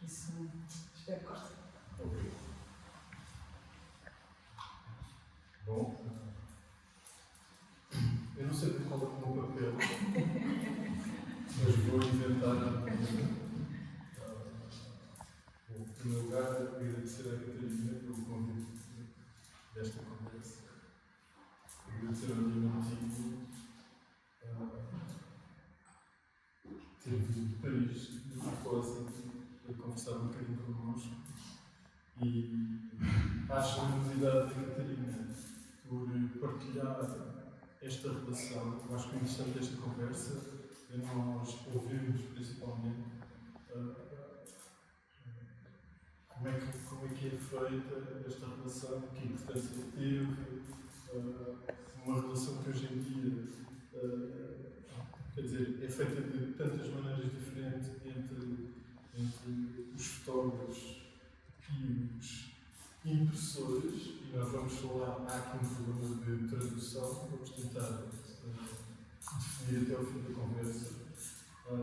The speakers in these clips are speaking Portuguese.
isso espero que gostem. Ok. Bom, eu não sei qual é o meu papel, mas vou inventar. Em primeiro lugar, agradecer à Catarina pelo convite desta conversa. Agradecer ao Diamantino ter vindo de Paris, de propósito, para conversar um bocadinho connosco. E à generosidade da Catarina por partilhar esta relação. Eu acho que é interessante esta conversa é nós ouvirmos principalmente como é que é feita esta relação, que importância teve, uma relação que hoje em dia quer dizer, é feita de tantas maneiras diferentes entre os fotógrafos e os impressores, e nós vamos falar, há aqui um problema de tradução, vamos tentar definir até ao fim da conversa. O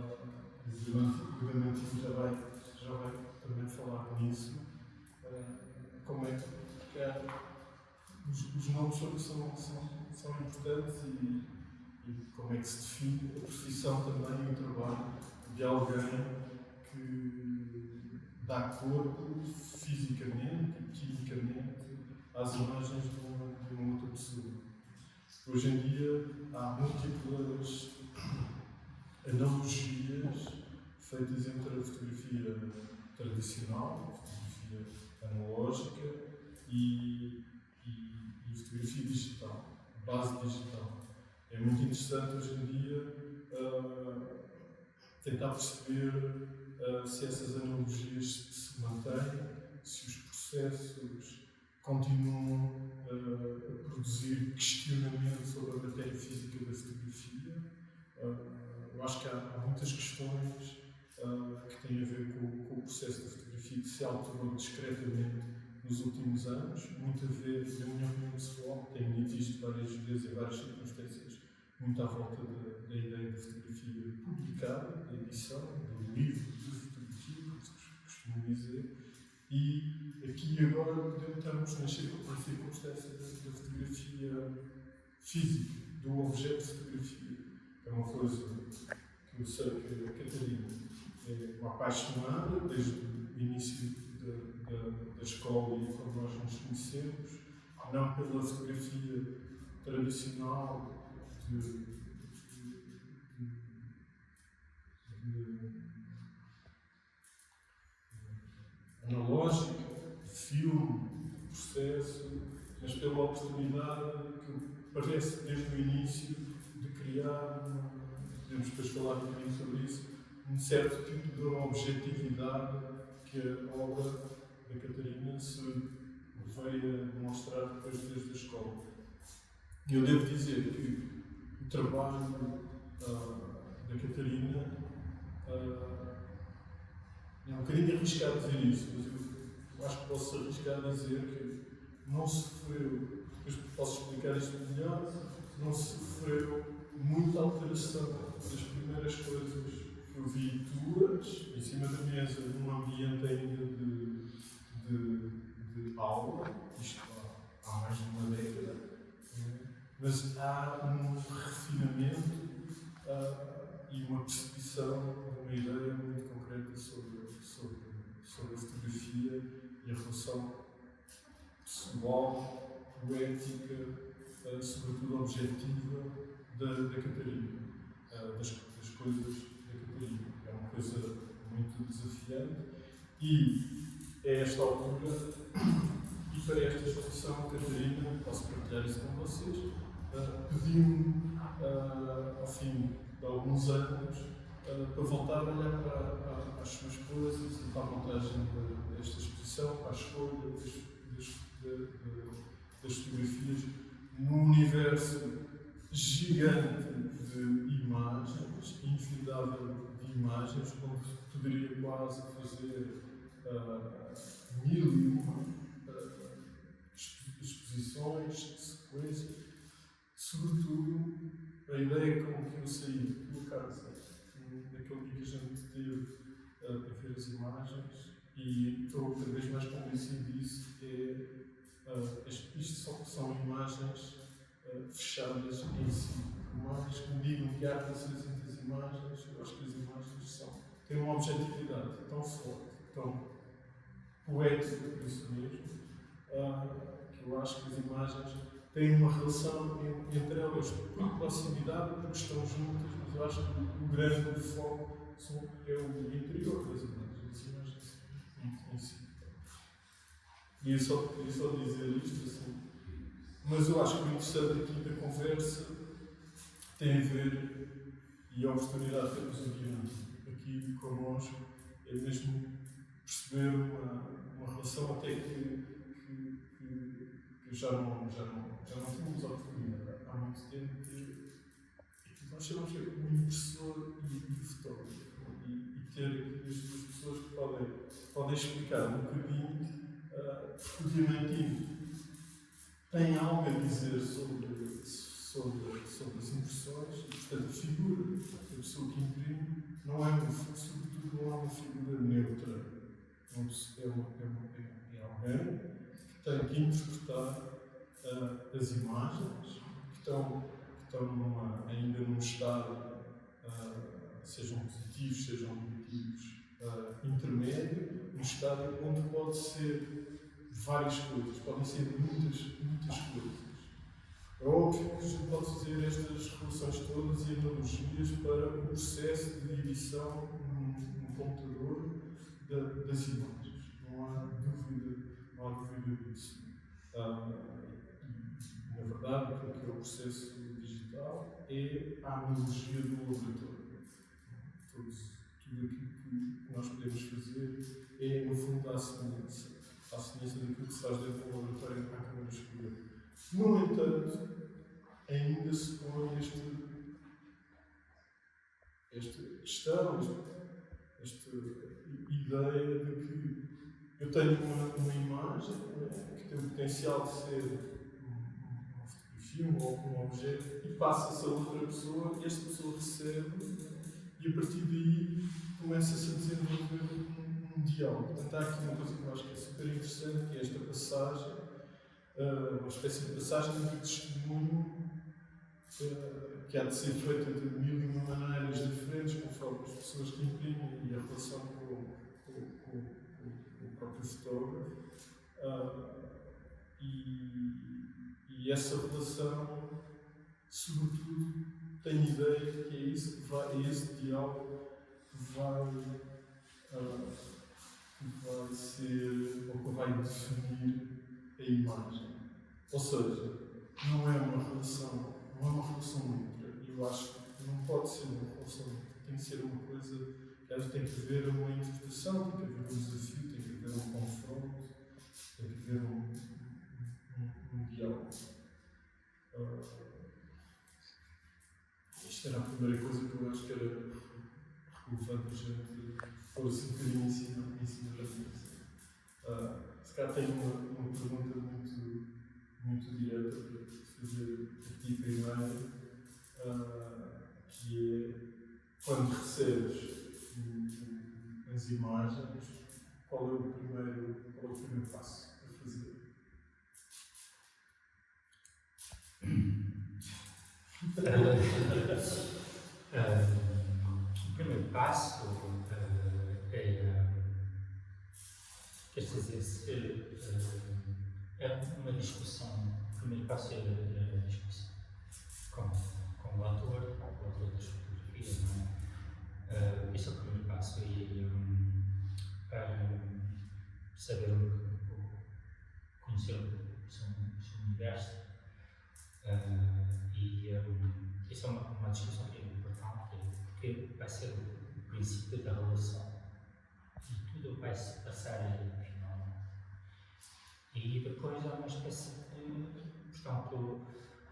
Diamantino já vai também falar nisso. Como é que os nomes são importantes e como é que se define a profissão também e o trabalho de alguém que dá corpo fisicamente e quimicamente às imagens de uma outra pessoa. Hoje em dia há múltiplas analogias feitas entre a fotografia tradicional, a fotografia analógica e a fotografia digital, base digital. É muito interessante hoje em dia tentar perceber se essas analogias se mantêm, se os processos continuam a produzir questionamento sobre a matéria física da fotografia. Eu acho que há muitas questões que têm a ver com o processo da fotografia que se alterou discretamente nos últimos anos, muito a ver, na minha opinião pessoal, tenho dito isto várias vezes em várias circunstâncias, muito à volta da ideia da fotografia publicada, da edição, do livro de fotografia, como se costuma dizer, e aqui agora estamos nas circunstância da fotografia física, do objeto de fotografia. É uma coisa que eu sei que a Catarina é uma apaixonada desde o início da escola e quando nós nos conhecemos, não pela fotografia tradicional analógica, de filme, de processo, mas pela oportunidade que parece desde o início de criar, podemos depois falar um bocadinho sobre isso, um certo tipo de objetividade que a obra da Catarina se veio a demonstrar depois desde a escola. E eu devo dizer que o trabalho da Catarina é um bocadinho arriscado dizer isso, mas eu acho que posso arriscar a dizer que não sofreu, depois posso explicar isto melhor, não sofreu muita alteração das primeiras coisas que eu vi tuas, em cima da mesa, num ambiente ainda de aula, isto há mais de uma década, mas há um refinamento e uma percepção de uma ideia muito concreta sobre a fotografia e a relação pessoal, poética, sobretudo objetiva da Catarina, das coisas da Catarina. É uma coisa muito desafiante e a esta altura e para esta exposição, Catarina, posso partilhar isso com vocês, pediu-me ao fim de alguns anos para voltar a olhar para as suas coisas e para a montagem desta exposição, para a escolha das fotografias num universo gigante de imagens, infindável de imagens, onde poderia quase fazer 1001 exposições, sequências, sobretudo a ideia com que eu saí do casa, naquele dia que a gente teve a ver as imagens, E estou cada vez mais convencido disso, isto são imagens fechadas em si. Por mais que me digam que há relações entre as imagens, eu acho que as imagens têm uma objetividade tão forte, tão poética, por isso mesmo, que eu acho que as imagens têm uma relação entre elas por proximidade, porque estão juntas, mas eu acho que o grande foco é o interior das imagens, as imagens em si. E eu só dizer isto assim. Mas eu acho que o interessante aqui da conversa tem a ver, e a oportunidade que temos aqui connosco, é mesmo perceber uma relação até que já não temos oportunidade. Há muito tempo que nós chamamos de um impressor e fotógrafo. E ter aqui as duas pessoas que podem explicar um bocadinho, porque o Diamantino tem algo a dizer sobre as impressões, e portanto a figura da pessoa que imprime sobretudo não é uma figura neutra. É alguém que tem que interpretar as imagens que estão ainda num estado, sejam positivos, sejam negativos, intermédio, um estado onde pode ser várias coisas, podem ser muitas coisas. É óbvio que a gente pode fazer estas relações todas e analogias para o processo de edição no computador das imagens. Não há dúvida disso. Na verdade, aquilo que é o processo digital é a analogia do laboratório. Tudo aquilo que nós podemos fazer é, no fundo, a semelhança daquilo que se faz dentro do laboratório à câmara escura. No entanto, ainda se põe esta questão, esta ideia de que eu tenho uma imagem que tem o potencial de ser uma fotografia, um objeto, e passa-se a outra pessoa, e esta pessoa recebe, e a partir daí começa-se a desenvolver um diálogo. Portanto, há aqui uma coisa que eu acho que é super interessante, que é esta passagem, uma espécie de passagem de testemunho que há de ser feita de mil e uma maneiras diferentes, conforme as pessoas que imprimem e a relação com o próprio fotógrafo. E essa relação, sobretudo, tem a ideia que é isso que vai, é esse diálogo que vai ser, ou que vai definir a imagem. Ou seja, não é uma relação neutra. Eu acho que não pode ser uma relação neutra. Tem que ser uma coisa que tem que haver uma interpretação, tem que haver um desafio, tem que haver um confronto, tem que haver um diálogo. Isto era a primeira coisa que eu acho que era relevante a gente pôr assim um bocadinho em cima da mesa. Se calhar tenho uma pergunta muito direta para fazer aqui primeiro, que é, quando recebes as imagens, qual é o primeiro passo a fazer? O primeiro passo é uma discussão. O primeiro passo é a discussão com o autor das fotografias, não é? Esse é o primeiro passo. Para saber conhecer o seu universo. Isso é uma discussão que é importante, porque vai ser o princípio da relação e tudo vai se passar aí, afinal. E depois há uma espécie de, portanto,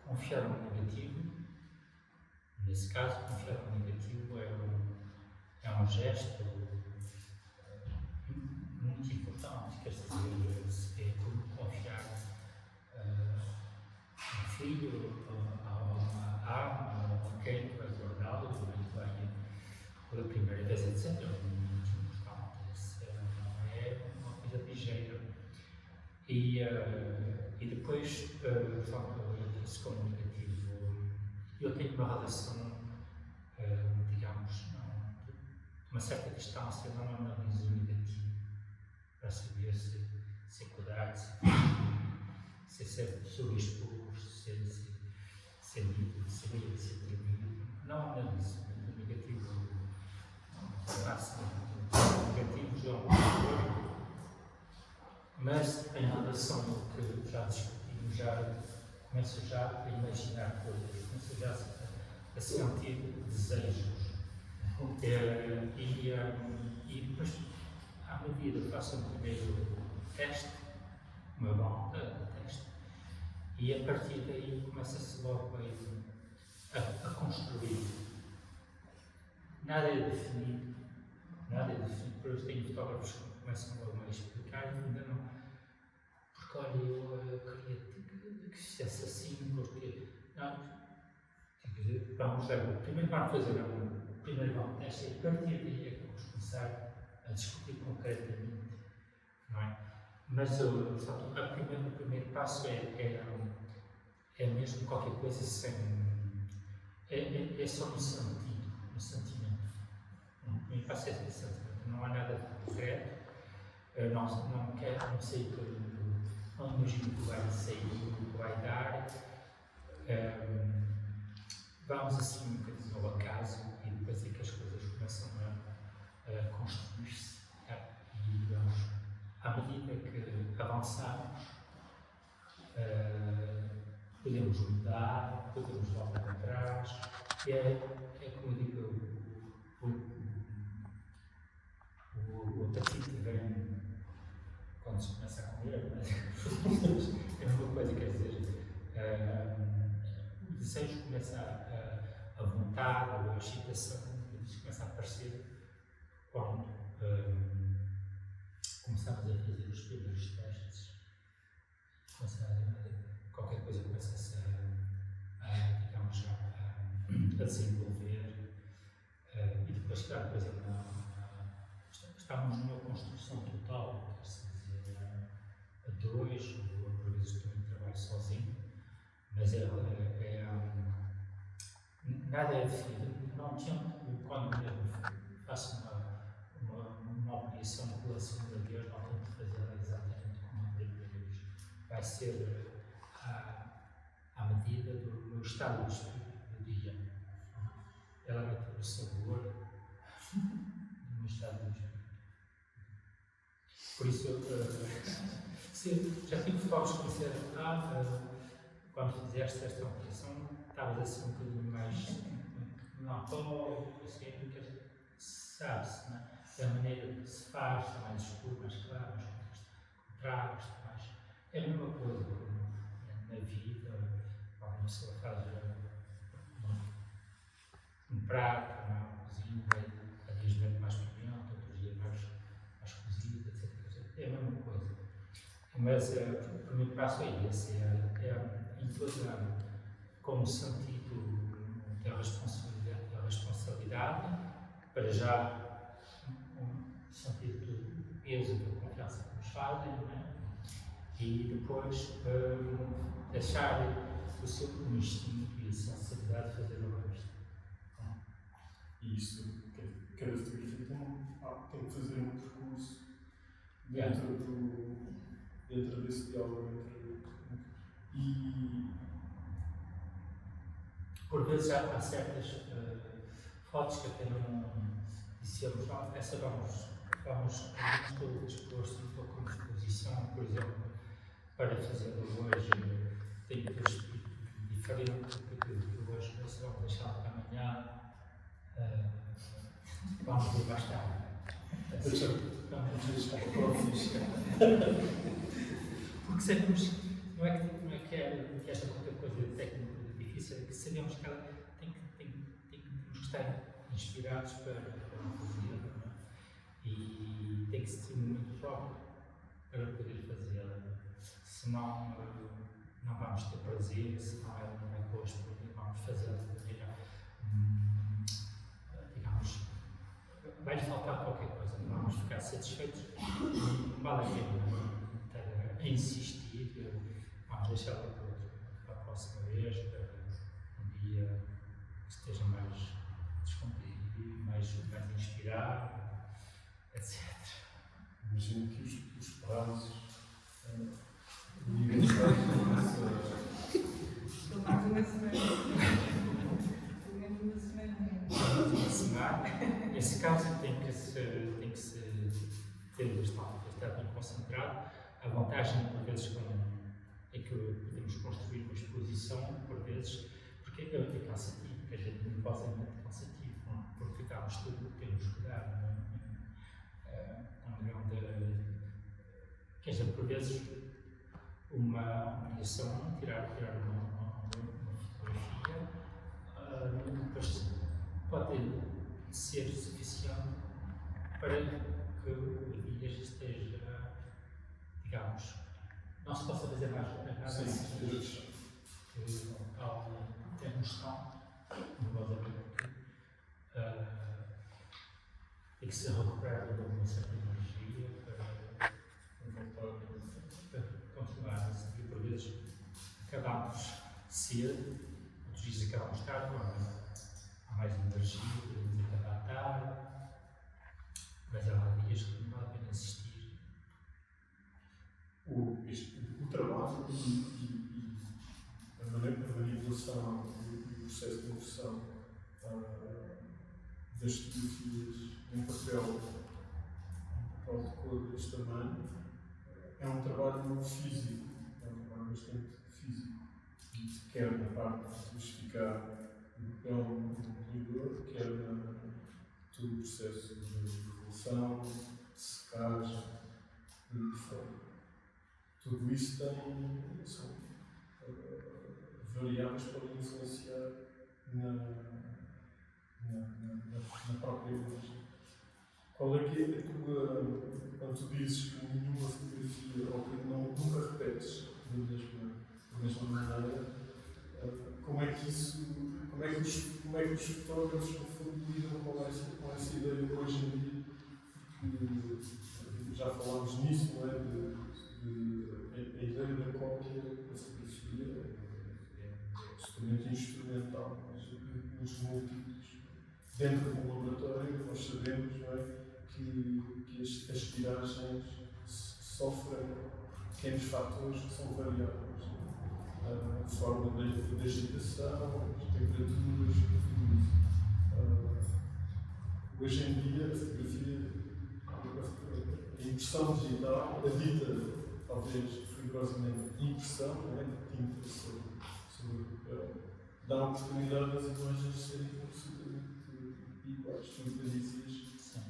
confiar no negativo. Nesse caso, confiar no negativo é um gesto muito importante, quer dizer, é como confiar um filho, a uma arma, a alguém que vai guardá-lo durante pela primeira vez, etc. É muito importante. Não é E depois, portanto, eu disse como negativo, eu tenho uma relação, digamos, de uma certa distância, não analiso o negativo, para saber se é cuidado, se sou exposto, se é lido, se é termino. Não analiso o negativo, o negativo já é um. Mas em relação ao que já discutimos, já começo já a imaginar coisas, começo já a sentir desejos. E depois, à medida, faço um primeiro teste, uma volta de teste, e a partir daí começa-se logo a construir. Nada é definido, depois tenho fotógrafos que começam logo a explicar e ainda não. Porque olha, eu queria que fizesse assim, porque. Não, vamos ver, primeiro vamos fazer um teste e a partir daí é que vamos começar a discutir concretamente, não é? Mas o primeiro passo é mesmo qualquer coisa sem. É só no sentido, no sentimento. O primeiro passo é esse sentimento, não há nada de concreto. Não sei não imagino que vai sair, o que vai dar. Vamos assim um bocadinho ao acaso e depois é que as coisas começam a construir-se. E vamos, à medida que avançamos, podemos mudar, podemos voltar atrás. É como eu digo, o apetite vem quando se começa a comer, mas é uma coisa, quer dizer, o desejo começa a vontade, a excitação, começa a aparecer quando começamos a fazer os primeiros testes, qualquer coisa começa-se digamos, a desenvolver, e depois, claro, depois estamos numa construção total, quer-se dizer, a dois, ou por vezes também trabalho sozinho, mas nada é definido. Não tento, quando faço uma avaliação pela segunda vez, não tento fazê-la exatamente como a primeira vez. Vai ser à medida do meu estado de espírito do dia. Ela vai ter o sabor do meu estado de espírito. Por isso, já tive fotógrafos que disseram, quando fizeste esta operação, estavas assim um bocadinho mais melancólico, assim, porque sabe-se, não é? Da maneira que se faz, está mais escuro, mais claro, mais contraste, mais. É a mesma coisa na vida, quando uma pessoa faz um prato, uma cozinha, há dias mete mais pimenta, outros dias mais cozido, etc. É a mesma coisa. Mas o primeiro passo é esse, entrosar com o sentido da responsabilidade, para já um sentido do peso da confiança que nos fazem, não é? E depois deixar o seu instinto e a sensibilidade de fazer o resto. E isso, cada fotografia tem que fazer um percurso dentro desse diálogo e por vezes há certas fotos que até não dissemos, essa vamos todo disposto como exposição, por exemplo, para fazer hoje, tenho um espírito diferente, porque hoje essa vamos deixar para amanhã, vamos ver mais tarde. Vamos deixar para o fixe. Porque sabemos, não é que esta qualquer coisa técnica difícil, é que sabemos que ela tem que estar inspirados para fazer, não é? E tem que se ter muito próprio para poder fazê-la. Senão não vamos ter prazer, senão não é gosto, vamos fazê-la de maneira, digamos, vai-lhe faltar qualquer coisa, não vamos ficar satisfeitos, não vale a pena. a insistir, vamos deixá-la para a próxima vez, para um dia que esteja mais descontraído, mais inspirado, etc. Imagino que os prazos digam Estou mais uma semana. Pelo menos uma semana. Uma semana. Nesse caso tem que se ter bastante concentrado. A vantagem, por vezes, é que podemos construir uma exposição, por vezes, porque é cansativo, porque a gente não pode ser muito cansativo, porque ficamos tudo, temos que dar um grande. Quer dizer, por vezes, uma lição, tirar uma fotografia, depois pode ser suficiente para que o dia esteja, digamos, não se possa fazer mais nada ao ter noção, e que se recupere de uma certa energia para continuar a seguir. Por vezes acabamos cedo, outros dias acabamos tarde, há mais energia, podemos acabar tarde, mas há dias que não vale a pena insistir. O trabalho e a manipulação e o processo de impressão das fotografias em papel de cor deste tamanho é um trabalho físico, é um trabalho bastante físico, quer na parte de justificar o papel no polidor, quer todo o processo de evolução, de secagem, de forma. Tudo isso são variáveis que podem influenciar na própria imagem. Qual é que é a tua, quando tu dizes que nenhuma fotografia ou que nunca repetes da mesma maneira, como é que os fotógrafos no fundo lidam com essa ideia hoje em dia? Que já falámos nisso, não é? A ideia da cópia da fotografia é absolutamente instrumental, mas nos múltiplos. Dentro do laboratório, nós sabemos, não é, que as tiragens sofrem pequenos fatores que são variáveis. A forma da agitação, as temperaturas, tudo isso. Hoje em dia, a fotografia, a impressão digital, a dita, talvez rigorosamente, impressão, não é, de tinta sobre o papel, dá a oportunidade das imagens serem absolutamente iguais. Tu dizias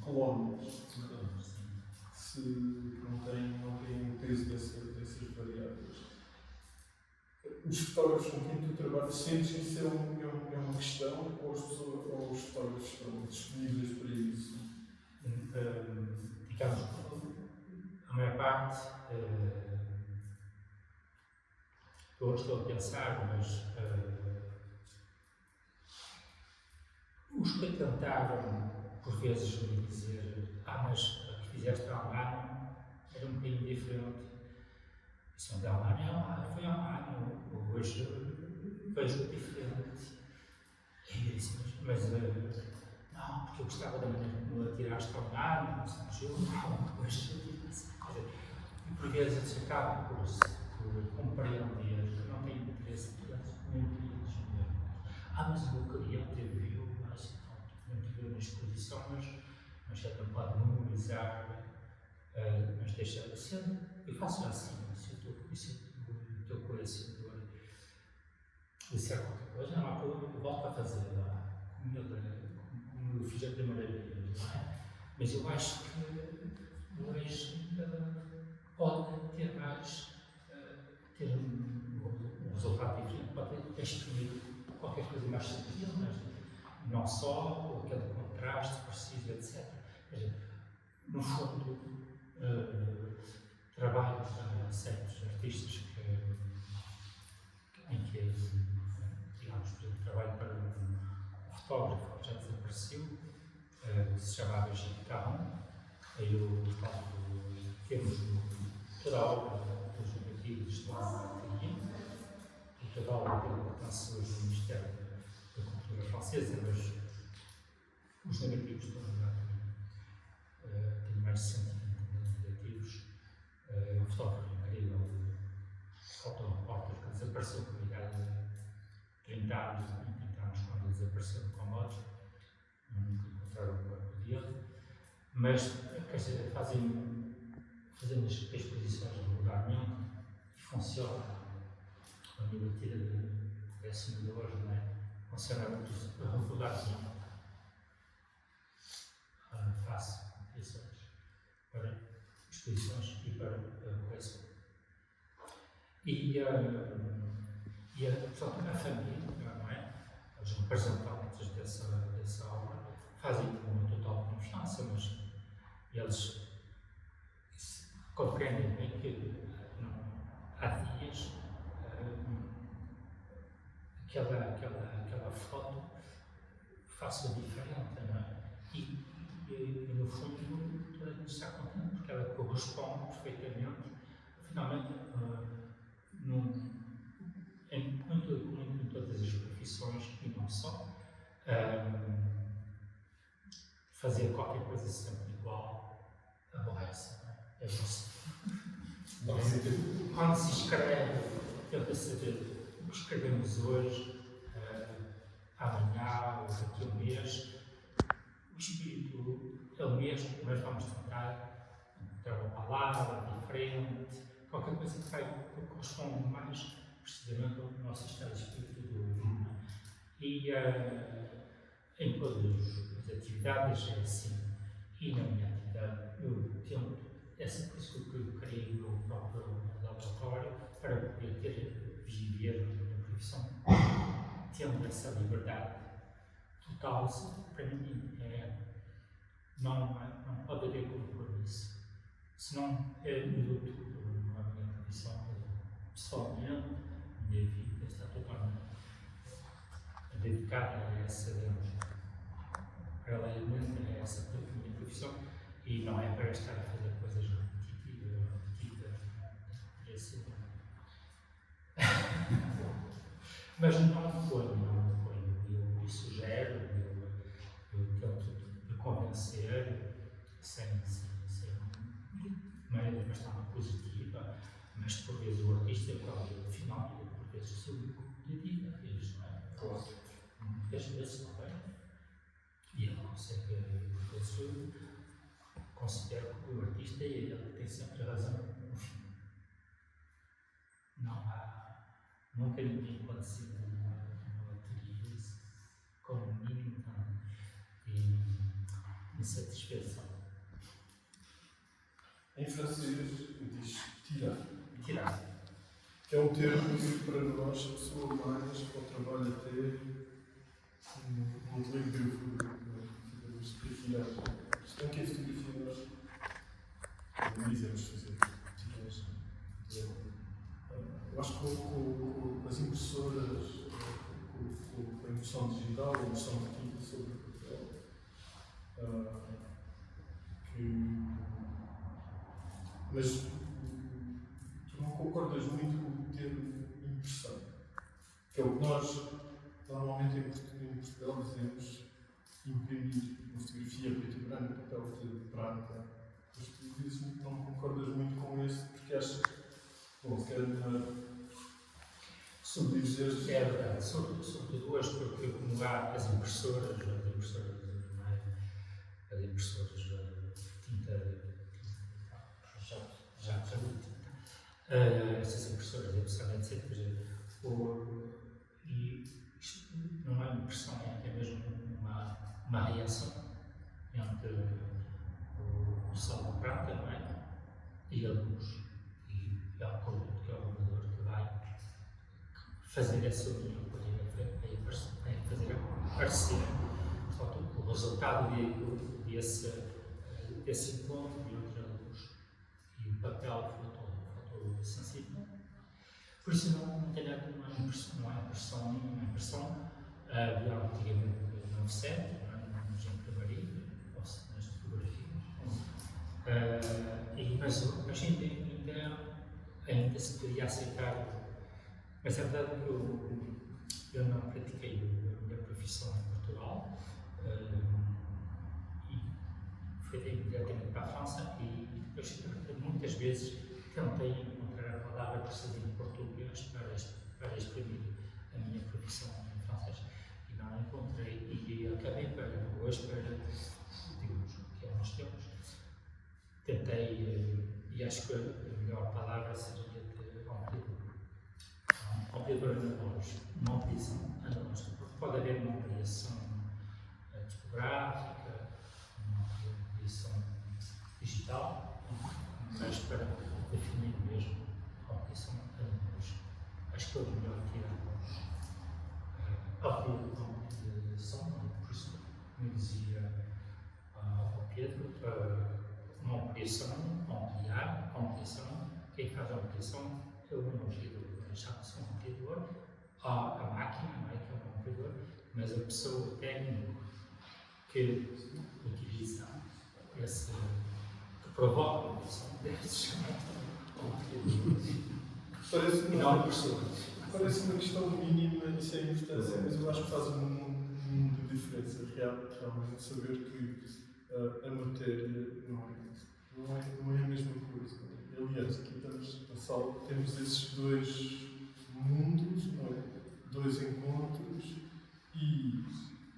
colónias, se não têm o peso dessas variáveis. Os fotógrafos com quem tu trabalhas, sentes que isso é uma questão ou os fotógrafos estão disponíveis para isso? Digamos, a maior parte, eu estou a pensar, mas os que tentaram, por vezes, me dizer mas o que fizeste há um ano era um bocadinho diferente. Isso não há um ano, foi há um ano, hoje vejo diferente. E eu disse, mas não, porque eu gostava da maneira como a tiraste há um ano, não sei, não, hoje e por vezes acaba por compreender, não tem interesse, muito mesmo. Mas o meu cliente viu, não tive uma exposição, mas já não pode memorizar, mas deixa ser. Eu faço assim, se o teu colecionador disser qualquer coisa, não há problema, eu volto a fazer como eu fiz a primeira vez, não é? Mas eu acho que hoje pode ter mais, ter um resultado diferente, pode ter exprimir qualquer coisa mais sutil, mas não só aquele contraste preciso, etc. Quer dizer, no fundo, trabalho para certos artistas em que, digamos, por exemplo, trabalho para um fotógrafo que já desapareceu, que se chamava Gitão, aí o fotógrafo temos toda a obra dos apareceu com a idade de 30 anos, 30 anos, quando desapareceu no Camboja. Nunca encontraram o corpo dele. Mas, quer dizer, fazem exposições regularmente e funciona. A minha batida de simuladores, não é? Funciona regularmente. Faço exposições e para coleção. Portanto, a família, não é? Os representantes dessa obra fazem com uma total confiança, mas eles compreendem bem que há dias aquela foto faça diferente, não é? E no fundo toda a gente está contente porque ela corresponde perfeitamente, finalmente, em todas as profissões e não só, fazer qualquer coisa sempre igual aborrece, não é? É você. Quando se escreve, tenta saber o que escrevemos hoje, amanhã ou daqui a um mês. O espírito é o mesmo, mas vamos tentar encontrar uma palavra diferente, qualquer coisa que corresponde mais precisamente ao nosso estado de espírito do hoje. E em todas as atividades é assim. E na minha atividade eu tento, é por isso que eu criei o meu próprio laboratório, para poder viver na profissão, tendo essa liberdade total. Para mim não pode haver compromisso, senão eu mudo tudo na minha profissão, pessoalmente, a minha vida está totalmente dedicada a essa, paralelamente a essa minha profissão, e não é para estar a fazer coisas repetitivas, mas não ponho, eu sugiro, eu tento convencer, sem maneira bastante positiva, mas por vezes o artista é o próprio final, por vezes o seu medida, não é? Muitas vezes não é? E ele consegue, por vezes eu considero que o artista é ele que tem sempre razão no fim. Nunca ninguém pode ser uma teoria com o mínimo de insatisfação. Em francês diz tirar. Tirar. Que é um termo que para nós soa mais para o trabalho até no telefotografia. Estão aqui a fotografia nós analisamos fazer tiragem. Eu acho que com as impressoras, com a impressão digital, a impressão de tinta sobre o papel, mas tu não concordas muito com o termo impressão, que é o que nós normalmente em Portugal dizemos imprimir uma fotografia preto e branco, papel de prata, mas tu dizes que não concordas muito com esse porque achas que, bom, se calhar subdividir. É verdade, sobretudo hoje, porque como há as impressoras de tinta, já de tinta, essas impressoras, etc. E isto não é impressão, é mesmo uma reação entre o sal de prata, não é? E a luz. E é o produto que é o armador que vai fazer essa união, fazer aparecer, portanto, o resultado desse encontro entre a luz e o papel fotossensível. Por isso não tem nada, não é impressão nenhuma, é impressão havia antigamente no offset, nos imprimaria, nas fotografias, mas ainda se podia aceitar. Mas é verdade que eu não pratiquei a minha profissão em Portugal, e fui imediatamente para a França e depois muitas vezes tentei encontrar a palavra que seria em português para escrever a minha profissão em francês e não encontrei, e acabei hoje digamos, que há uns tempos, tentei, e acho que a melhor palavra seria de ampliador analógico, uma ampliação analógica, porque pode haver uma ampliação tipográfica, uma ampliação digital, mas para definir mesmo a ampliação analógica, acho que é o melhor tirarmos a ampliação, por isso, como dizia ao Pedro, uma ampliação, ampliar, a ampliação, quem faz a ampliação é o ampliador, chama-se um ampliador, a máquina, não é, que é um ampliador, mas a pessoa técnica que utiliza esse, que provoca a ampliação, deve-se chamar ampliador. Parece uma questão mínima e sem importância, mas eu acho que faz um mundo de diferença realmente saber que a matéria não é a mesma coisa. Aliás, aqui estamos na sala, temos esses dois mundos, não é? Dois encontros, e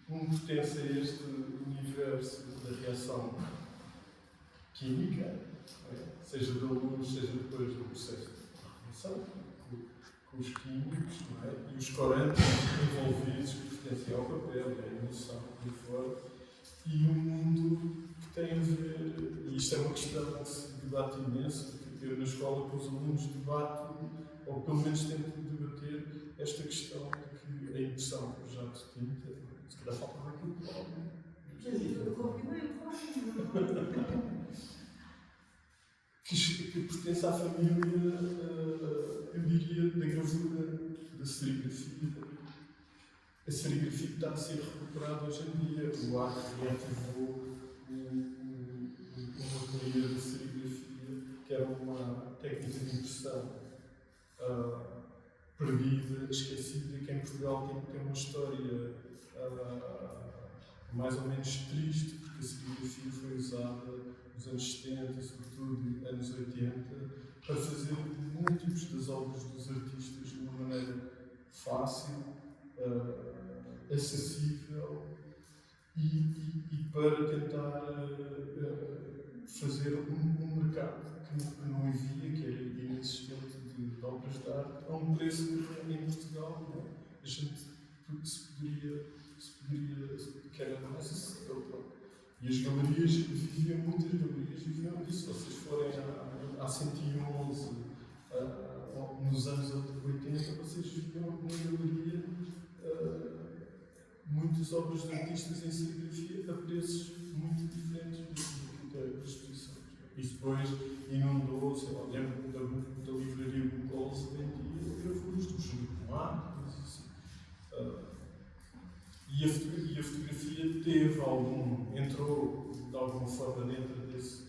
um pertence a este universo da reação química, não é? Seja da luz, seja depois do processo de reação, com os químicos, não é? E os corantes envolvidos que pertencem ao papel, à emoção, e fora, e um mundo que tem a ver, e isto é uma questão que se debate imenso, porque eu na escola com os alunos debato, ou pelo menos tento debater esta questão de que a impressão por jato de tinta, se calhar falta aquilo que Eu convidei, que pertence à família, eu diria, da gravura, da serigrafia. A serigrafia que está a ser recuperada hoje em dia. O arte reativou uma teoria da serigrafia, que era uma técnica de impressão perdida, esquecida, que em Portugal tem uma história mais ou menos triste, porque a serigrafia foi usada nos anos 70 e sobretudo anos 80 para fazer múltiplos das obras dos artistas de uma maneira fácil, acessível e para tentar fazer um mercado que não havia, que era inexistente de obras de arte, a um preço que em Portugal, não é? A gente se poderia que era mais acessível. E as galerias viviam, muitas galerias viviam disso. Se vocês forem à 111, nos anos 80, vocês viviam numa galeria muitas obras de artistas em serigrafia a preços muito diferentes das exposições. E depois inundou, sei lá, lembro da livraria Bucols vendia gravuras do Júlio Pomar, coisas assim. E a fotografia teve entrou de alguma forma dentro desse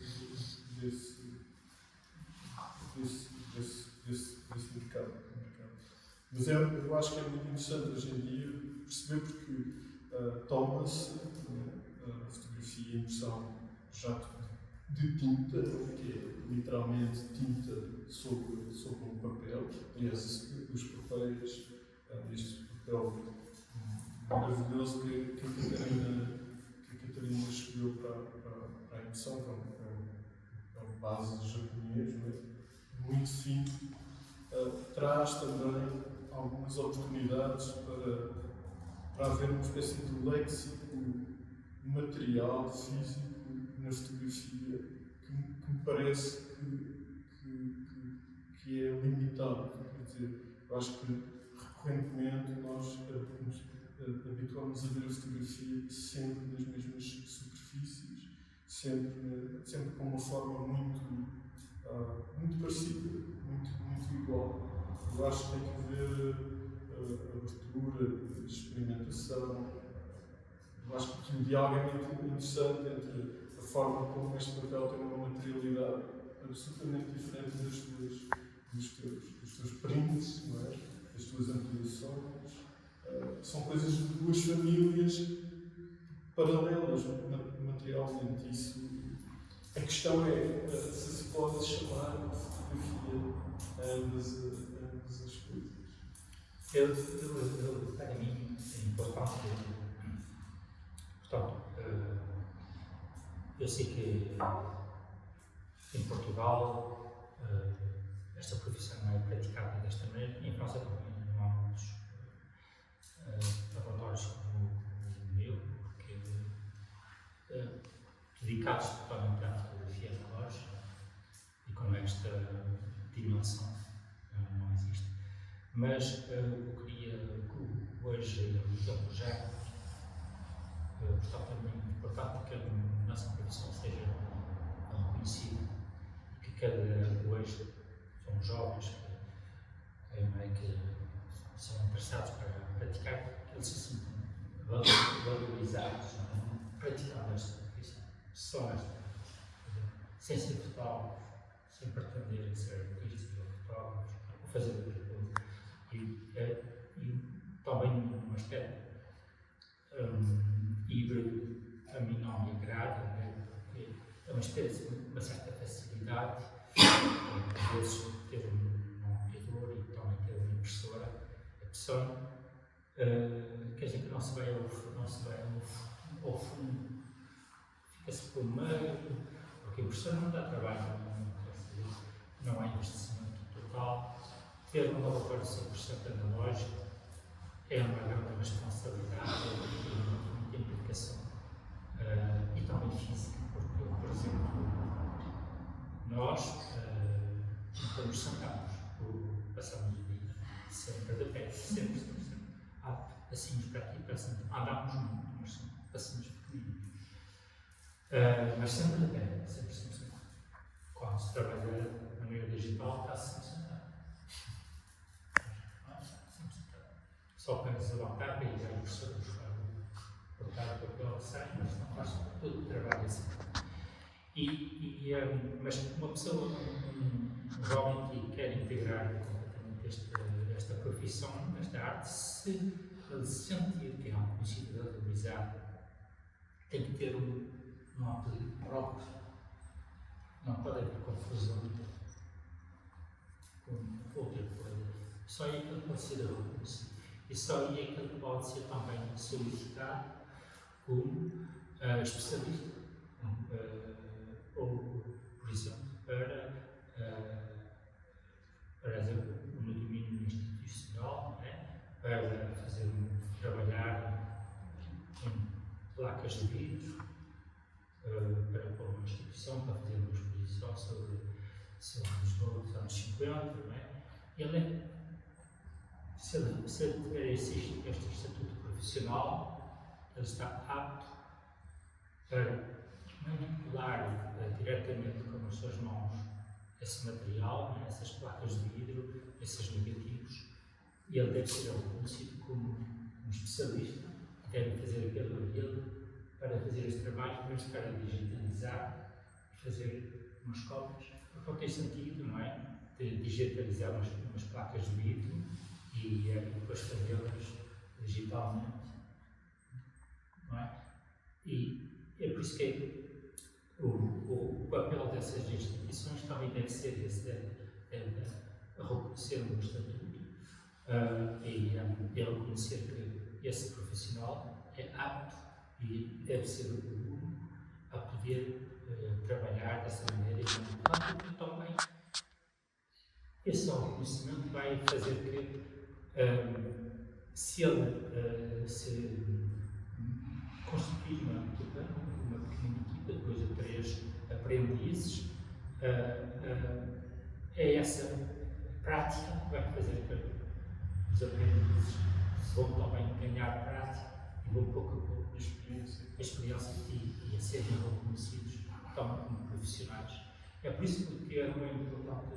mercado. Mas eu acho que é muito interessante hoje em dia perceber porque toma-se a fotografia e a impressão jato de tinta, que é literalmente tinta sobre um papel. Aliás, os papéis, este papel maravilhoso que a Catarina escolheu para a impressão, que é uma base japonês, muito fino, traz também algumas oportunidades para haver uma espécie de léxico material, físico, na fotografia, que me parece que é limitado. Quer dizer, eu acho que recorrentemente nós habituamos a ver a fotografia sempre nas mesmas superfícies, sempre com uma forma muito parecida, muito igual. Eu acho que tem que haver abertura, experimentação. Eu acho que aqui o diálogo é muito interessante entre a forma como este papel tem uma materialidade absolutamente diferente dos teus prints, não é? Das tuas ampliações. São coisas de duas famílias paralelas materialmente. Isso, a questão é se pode chamar de fotografia ambas as coisas. Para mim, é importante. Portanto, eu sei que em Portugal esta profissão não é praticada desta maneira, em França também não há muitos laboratórios como o meu, porque dedicados totalmente à fotografia analógica e com esta dimensão não existe. Mas eu queria que hoje o projeto, portanto, é muito importante que a nossa profissão seja reconhecida e que cada hoje são jovens que são interessados para praticar, que eles se sintam valorizados, praticando esta profissão, só esta profissão, sem ser fotógrafos, sem pretender ser artistas ou fotógrafos, ou fazer outra coisa. E também um aspecto híbrido a mim não me agrada, porque é uma espécie de uma certa facilidade, às vezes ter um computador e também ter uma impressora, a pessoa quer dizer que não se vai ao fundo, fica-se por meio, porque a impressora não dá trabalho, não há investimento total. Ter um laboratório 100% analógico é uma grande responsabilidade e muita implicação. E também física, porque, por exemplo, nós não estamos sentados, passamos o dia sempre de pé, sempre. Passamos para aqui, andamos muito, mas passamos pequeninos. Mas sempre de pé, sempre sentados. Quando se trabalha de maneira digital, está-se sempre sentado. Só para se levantar para ir à impressora buscar o papel, sai, mas não faz todo o trabalho assim. Mas uma pessoa, um jovem que quer integrar completamente esta profissão, esta arte, se ele sentir que é um conhecido valorizado, tem que ter um apelido próprio. Não pode haver confusão com outra coisa. Só aí que ele pode ser reconhecido. E só aí é que ele pode ser também solicitado como especialista. Ou, por exemplo, para no domínio institucional, para trabalhar em placas de vidro, para uma instituição, para fazer uma exposição sobre Lisboa dos anos 50, se ele tiver este estatuto profissional, ele está apto para manipular diretamente com as suas mãos esse material, essas placas de vidro, esses negativos, e ele deve ser reconhecido como um especialista que deve fazer aquele modelo para fazer esse trabalho, mas para digitalizar e fazer umas cópias, porque não tem sentido, não é? De digitalizar umas placas de vidro e depois fazê-las digitalmente, não é? E é por isso que o papel dessas instituições também deve ser esse, deve reconhecer um estatuto e reconhecer que esse profissional é apto e deve ser o único a poder trabalhar dessa maneira e também esse reconhecimento vai fazer que se ele se constituir uma pequena equipa de 2 ou 3 aprendizes, é essa prática que vai fazer que os aprendizes vão também ganhar prática e vão pouco a pouco a experiência e a serem reconhecidos também como profissionais. É por isso que é muito importante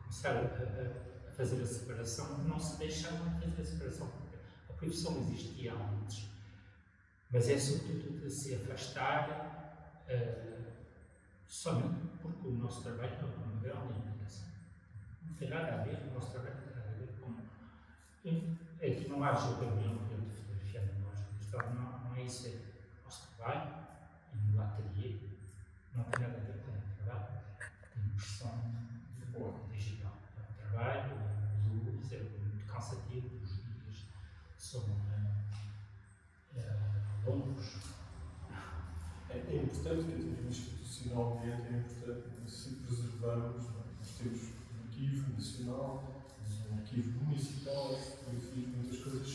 começar a fazer a separação, não se deixar de fazer a separação, porque a profissão existia antes, mas é sobretudo de se afastar somente porque o nosso trabalho é uma grande implicação. Não tem nada a ver, o nosso trabalho não tem nada a ver com. Aqui não há julgamento dentro de fotografia analógica, não é isso. É o nosso trabalho, no ateliê, não tem nada a ver com o trabalho de impressão digital. É um trabalho, é muito cansativo, são longos. É importante que a nível institucionalmente, é importante se preservarmos. Nós temos um arquivo nacional, temos um arquivo municipal, muitas coisas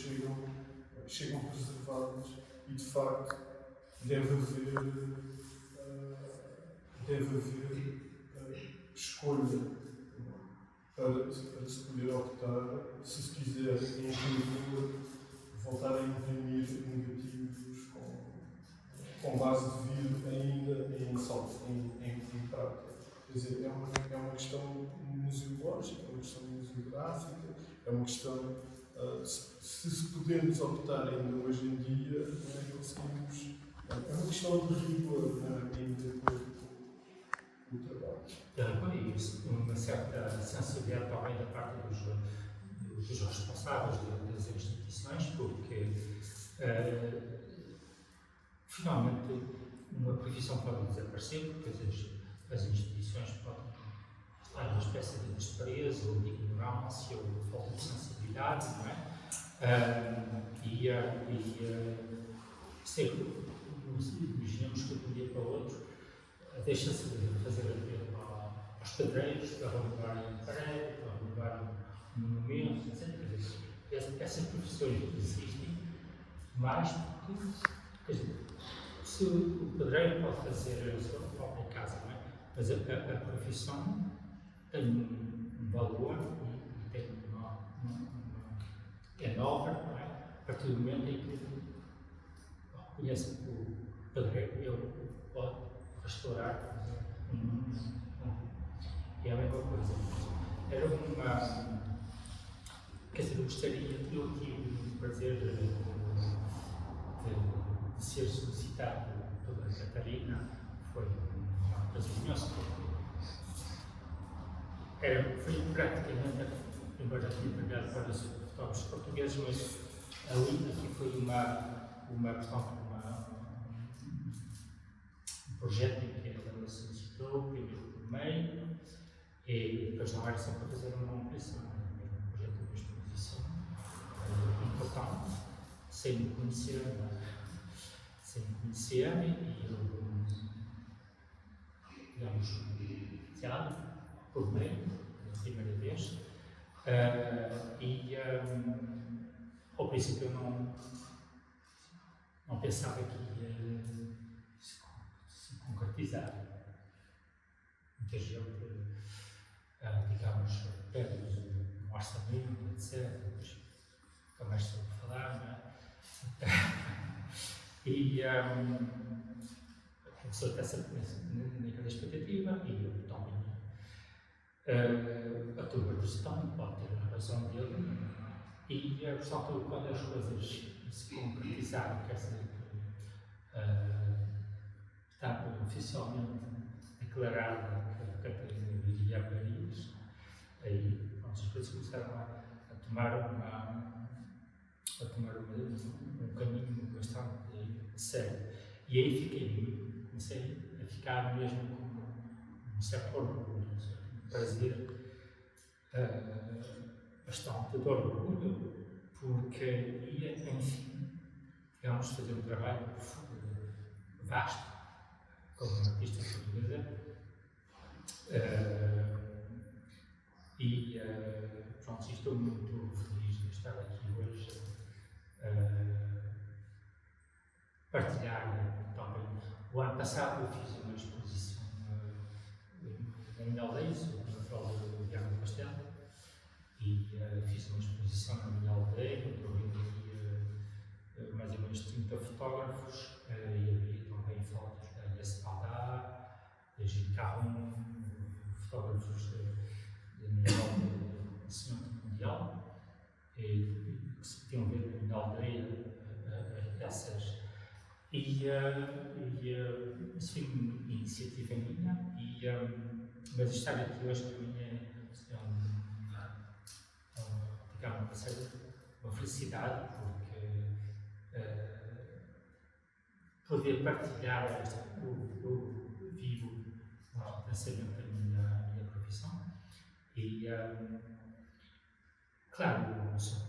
chegam preservadas e, de facto, deve haver escolha para se poder optar, se quiser imprimir, voltar a imprimir negativos com base de vidro ainda em prata. Quer dizer, é uma questão museológica, é uma questão museográfica, é uma questão, se podemos optar ainda hoje em dia, não é, conseguimos, é uma questão de rigor, ainda com o trabalho. E uma certa sensibilidade também da parte dos responsáveis das instituições, porque finalmente uma profissão pode desaparecer, porque as instituições podem estar numa espécie de desprezo, ou de ignorância, ou de falta de sensibilidade, não é? Imaginemos que de um dia para o outro deixa-se de fazer apelo aos pedreiros para renovarem a parede, para renovarem um monumento, etc. Essas profissões existem, mas porque, quer dizer, se o pedreiro pode fazer a sua própria casa, não é? Mas a profissão tem um valor e tem é nova, não é? A partir do momento em que reconhece que o pedreiro ele pode restaurar, por exemplo, é a mesma coisa. Era uma. Quer dizer, eu tive o prazer de ser solicitado pela Catarina, foi um prazer imenso, foi praticamente, embora já tinha trabalhado para os fotógrafos portugueses, mas ali aqui foi portanto, um projeto em que ela solicitou, primeiro por meio, e depois não era só para fazer uma ampliação, era um projeto de uma exposição importante, sem me conhecer, e eu, digamos, iniciado por meio, pela primeira vez, ao princípio eu não pensava que ia se concretizar. Muita gente, digamos, pede-nos um orçamento, etc. Depois nunca mais soube falar, não é? E a pessoa está sempre naquela expectativa, e eu também. A turma de gestão pode ter a razão dele, e portanto, quando as coisas se concretizarem, quer dizer que está oficialmente declarada que a Catarina viria a Paris, aí as coisas começaram a tomar um caminho bastante sério. E aí comecei a ficar mesmo com um certo orgulho, um prazer bastante de orgulho, porque ia, enfim, digamos, fazer um trabalho vasto como artista portuguesa. Pronto, estou muito feliz de estar aqui hoje partilhar também. O ano passado eu fiz uma exposição na minha aldeia, sou natural de Viana do Castelo, e fiz uma exposição na minha aldeia, onde eu reuni mais ou menos 30 fotógrafos, e havia também fotos da Inês Paldá, da Gilles Carron, fotógrafos da minha aldeia nacional mundial, que se podiam ver na minha aldeia essas. Isso foi uma iniciativa minha, mas estar aqui hoje para mim digamos, uma felicidade, porque poder partilhar o vivo pensamento da minha profissão. E claro, eu sou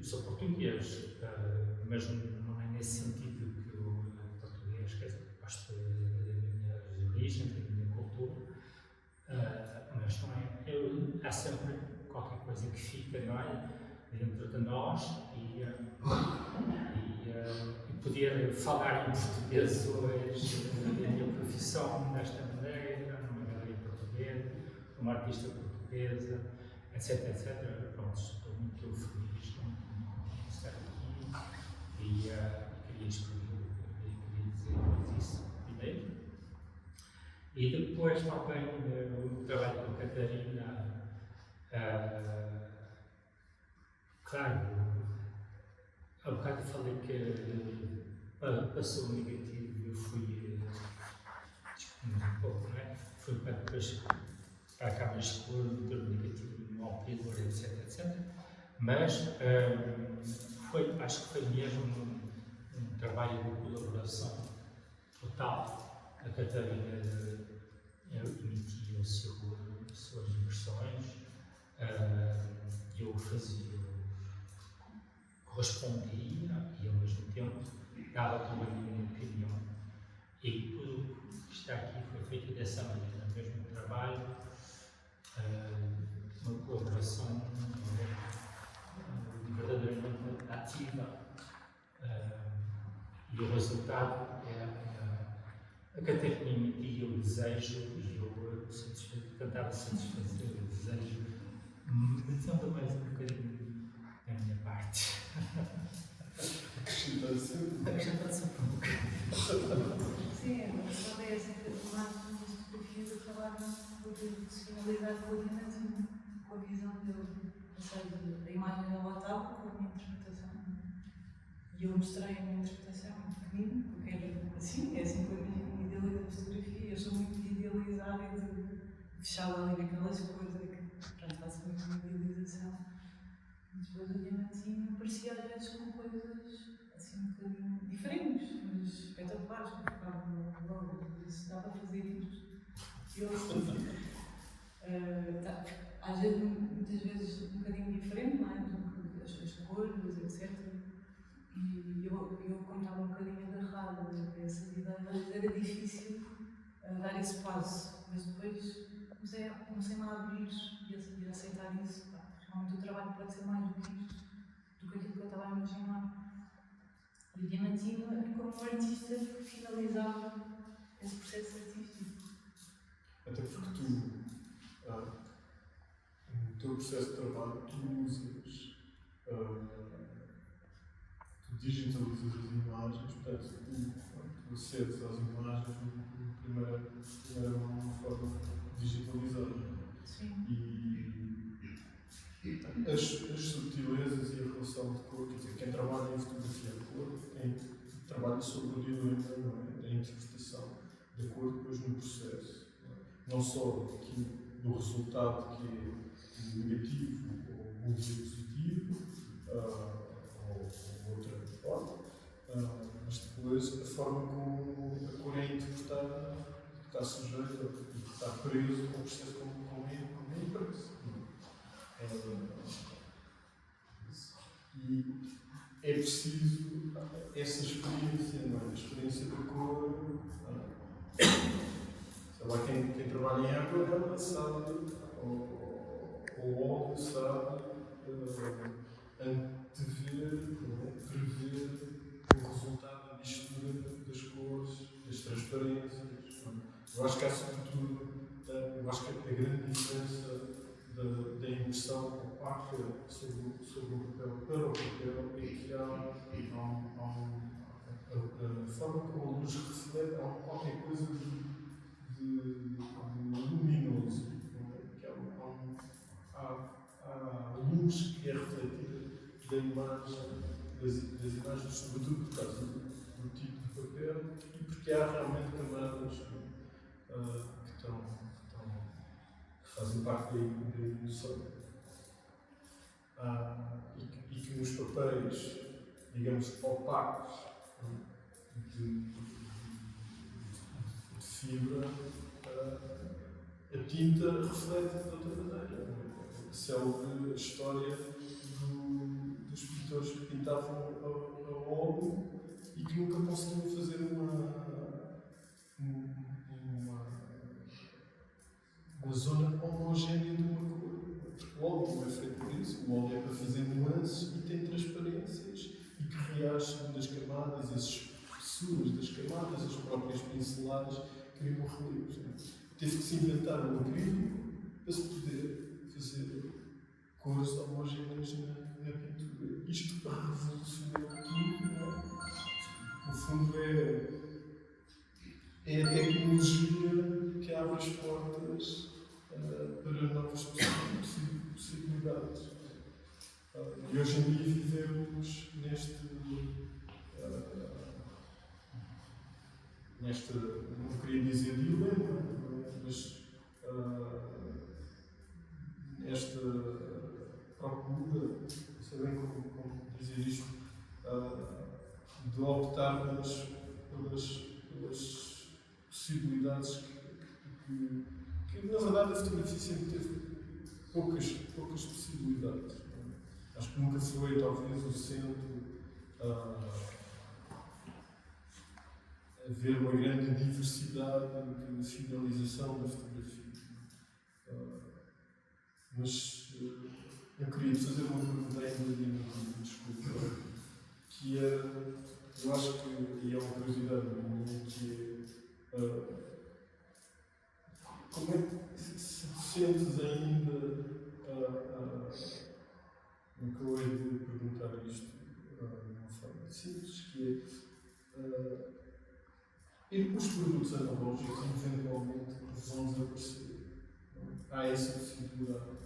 sou português, mas não é nesse sentido que eu português, quer dizer, gosto das minhas origens, da minha cultura, mas não é, há sempre qualquer coisa que fica, não é, dentro de nós e poder falar em português hoje, a minha profissão desta maneira, numa galeria portuguesa, uma artista portuguesa, etc, etc. Pronto, estou muito feliz de estar aqui e queria escrever, queria dizer isso primeiro. E depois também o trabalho com a Catarina, claro, há bocado falei que passou negativo, eu fui um pouco, não é? Fui depois para a Câmara de Escola, meter negativo no operador, etc, etc. Mas acho que foi mesmo um trabalho de colaboração total. A Catarina emitia as suas impressões, eu correspondia e ao mesmo tempo dava também a minha opinião. E tudo que está aqui foi feito dessa maneira, mesmo trabalho, uma colaboração verdadeiramente ativa. E o resultado a Catarina emitia o desejo e eu tentava satisfazer o desejo, metendo mais um bocadinho da minha parte. Acrescentar sempre um bocadinho. Sim, a questão é essa que a imagem das fotografias acabava por se finalizar relativamente com a visão dele. Ou seja, a imagem ela estava com a minha interpretação. E eu mostrei a minha interpretação muito pequenina, porque era assim, é assim que eu idealizo a fotografia. Eu sou muito de idealizar e de fechar ali naquelas coisas que, pronto, faço muito uma idealização. E depois o diamantinho aparecia às vezes com coisas assim um bocadinho diferentes, mas espetaculares, que ficavam logo, isso dá para fazer isto. Eu, às vezes, muitas vezes um bocadinho diferente, não é? As cores, etc. E eu como estava um bocadinho agarrada a essas ideias, às vezes era difícil dar esse passo, mas depois comecei-me a abrir e a aceitar isso. Realmente o trabalho pode ser mais do que isto, do que aquilo que eu estava a imaginar. E o Diamantino é como um artista que finalizava esse processo artístico. Até porque tu, no teu processo de trabalho, tu usas, tu digitalizas as imagens, portanto, tu acedes às imagens de primeira mão de uma forma digitalizada. Sim. E as subtilezas e a relação de cor, quer dizer, quem trabalha em fotografia de cor, trabalha sobre o dilema, não é? Da interpretação da cor depois no processo. Não só do resultado que é negativo ou muito positivo, ou outra forma, mas depois a forma como a cor é interpretada, que está sujeita e que está preso ao processo como é preso. E é preciso essa experiência, não é? A experiência da cor. Sei lá, quem trabalha em água sabe, ou óleo sabe, antever, prever o resultado da mistura das cores, das transparências. Eu acho que há sobretudo, eu acho que a grande diferença da impressão opaca sobre o papel para o papel é que há a forma como a luz reflete, há qualquer coisa de luminoso, que há luz que é refletida da imagem, das imagens, sobretudo por causa do tipo de papel e porque há realmente camadas que fazem parte da evolução. E que nos papéis, digamos, opacos de fibra, a tinta reflete de outra maneira. A célebre história das os pintores pintavam a óleo e que nunca conseguiam fazer uma zona homogénea de uma cor. Porque o óleo não é feito por isso, o óleo é para fazer nuances e tem transparências e que reage das camadas, as espessuras das camadas, as próprias pinceladas criam relevos. Teve que se inventar o acrílico para se poder fazer cores homogéneas na pintura. Isto para revolucionar tudo, não é? No fundo é a tecnologia que abre as portas para novas possibilidades. E hoje em dia vivemos não queria dizer dilema, mas nesta procura, não sei bem como dizer isto, de optar pelas possibilidades que na verdade a fotografia sempre teve poucas possibilidades. Acho que nunca foi talvez o centro haver uma grande diversidade de finalização da fotografia. Mas eu queria fazer uma pergunta ainda, desculpa, que é, eu acho que, e é uma curiosidade minha, que é como é que se sentes ainda, eu acabei de perguntar isto de uma forma simples, que é os produtos analógicos eventualmente vão desaparecer. Há essa possibilidade.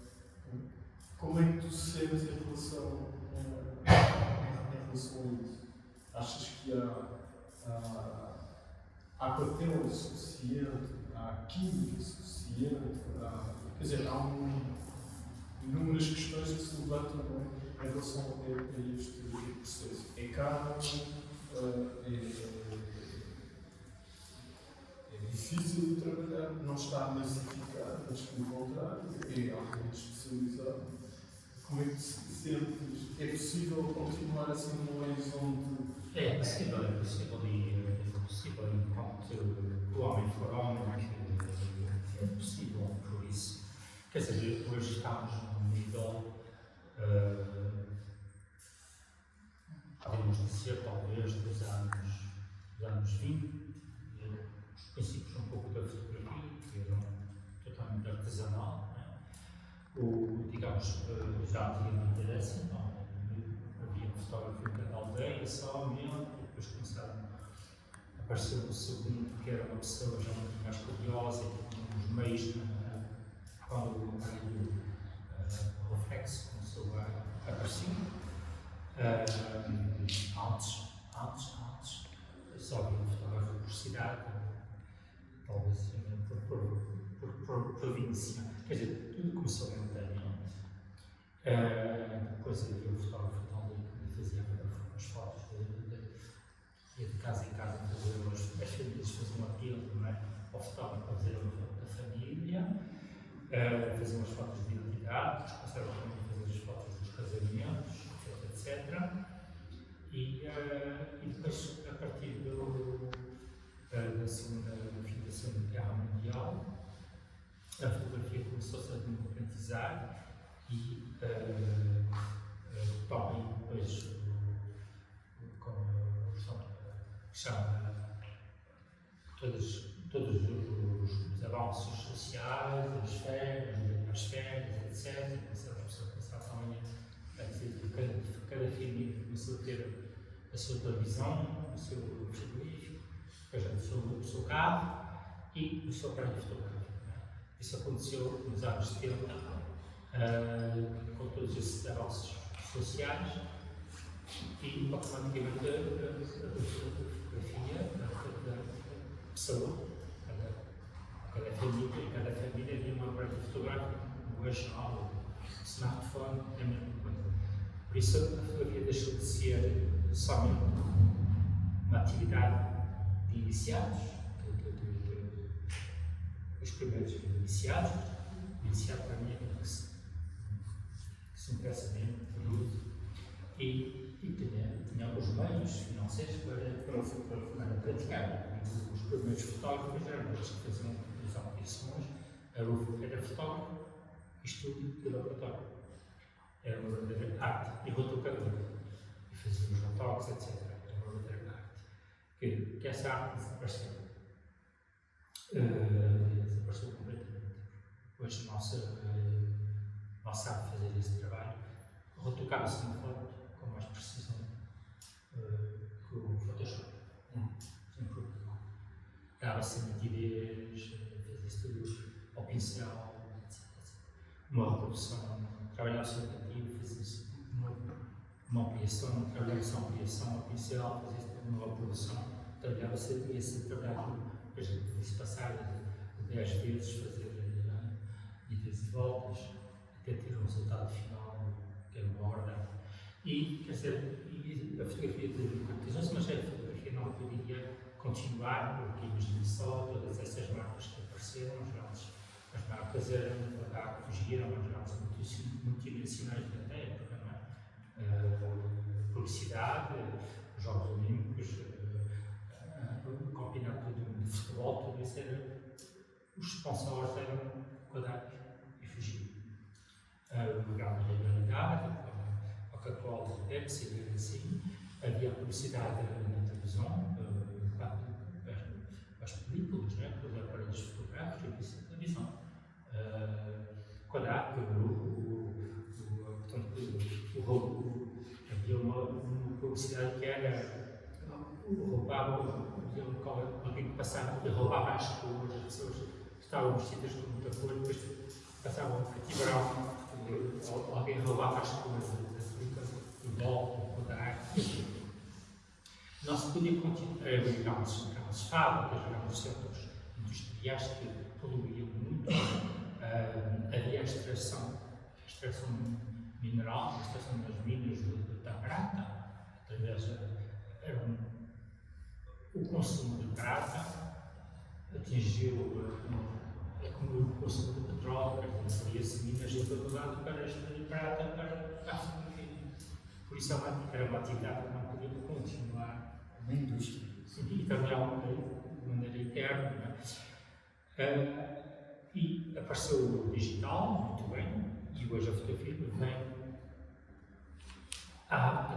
Como é que tu se sentes em relação a isso? Achas que há papel suficiente, há química suficiente, quer dizer, há inúmeras questões que se levantam em relação a este processo. É caro, é difícil de trabalhar, não está massificado, mas pelo contrário, é altamente especializado. Como é que se sentes? É possível continuar assim num horizonte? É possível enquanto o homem for homem, é possível, por isso. Quer dizer, hoje estamos num nível, podemos dizer, talvez, dos anos 20, os princípios um pouco da fotografia, que eram totalmente artesanal, digamos, já antigamente era assim, não? Havia um fotógrafo em cada aldeia só mesmo, e depois apareceu o segundo, que era uma pessoa já muito mais curiosa, e que tinha uns meios, quando o reflexo começou a aparecer. Antes, só havia um fotógrafo por cidade, talvez por província. Quer dizer, tudo começou momentaneamente. Depois havia um fotógrafo que fazia as fotos, ia de casa em casa fazer as famílias faziam aquilo, não é? O fotógrafo para fazer a foto da família, faziam as fotos de identidade, passaram também a fazer as fotos dos casamentos, etc. E depois, a partir da Segunda Guerra Mundial, a fotografia começou-se a democratizar e também depois, como chama, todos os avanços sociais, as férias, etc. Começaram a pensar também a dizer que cada família começou a ter a sua televisão, o seu frigorífico, o seu carro e o seu aparelho fotográfico. Isso aconteceu nos anos 70, com todos esses avanços sociais, e automaticamente a fotografia da pessoa, cada família tinha um aparelho fotográfico, hoje não, o smartphone é a mesma coisa. Por isso a fotografia deixou de ser somente uma atividade de iniciados, os primeiros iniciados. Iniciado para mim é que se interessa bem por isso. E meios financeiros para praticar. Os primeiros fotógrafos eram aqueles que faziam as ampliações, era fotógrafo e estudo de laboratório. Era uma verdadeira arte. E rotocador. E fazia os retoques, etc. Era uma verdadeira arte. Que essa arte desapareceu. Desapareceu completamente. Hoje não se sabe fazer esse trabalho. Retocava-se uma foto com mais precisão que o Photoshop. Sem problema. Dava-se a nitidez, fazia-se tudo ao pincel, etc. Uma reprodução, trabalhava-se o negativo, fazia-se uma ampliação, trabalhava-se a ampliação ao pincel, fazia-se uma reprodução, trabalhava-se esse trabalho, depois de passar de 10 vezes, fazer idas e voltas, até ter um resultado final, que é uma ordem. E, quer dizer, a fotografia democratizou-se, mas a fotografia não poderia continuar, porque imagina só todas essas marcas que apareceram, as marcas fugiram, as marcas multinacionais da época, não é? Publicidade, os Jogos Olímpicos, o Campeonato do Mundo de Futebol, tudo isso era. Os sponsors eram Kodak e Fuji. Uma grande rivalidade, a Coca-Cola e a Pepsi, era assim. Havia a publicidade na televisão, as películas, né? Os aparelhos fotográficos, a publicidade na televisão. Kodak, havia uma publicidade que era alguém que passava e roubava as cores, as pessoas estavam vestidas com muita cor, depois passavam a verão, alguém roubava as cores do volta, da arte. Não se podia continuar, havia grandes fábricas, grandes centros industriais que poluíam muito, havia a extração mineral, a extração das minas da prata, através o consumo de prata atingiu o consumo de petróleo, havia-se minas em todo lado para extrair prata para a fotografia. Por isso era uma atividade que não podia continuar. Uma indústria. E trabalhar de maneira interna. E apareceu o digital, muito bem, e hoje a fotografia vem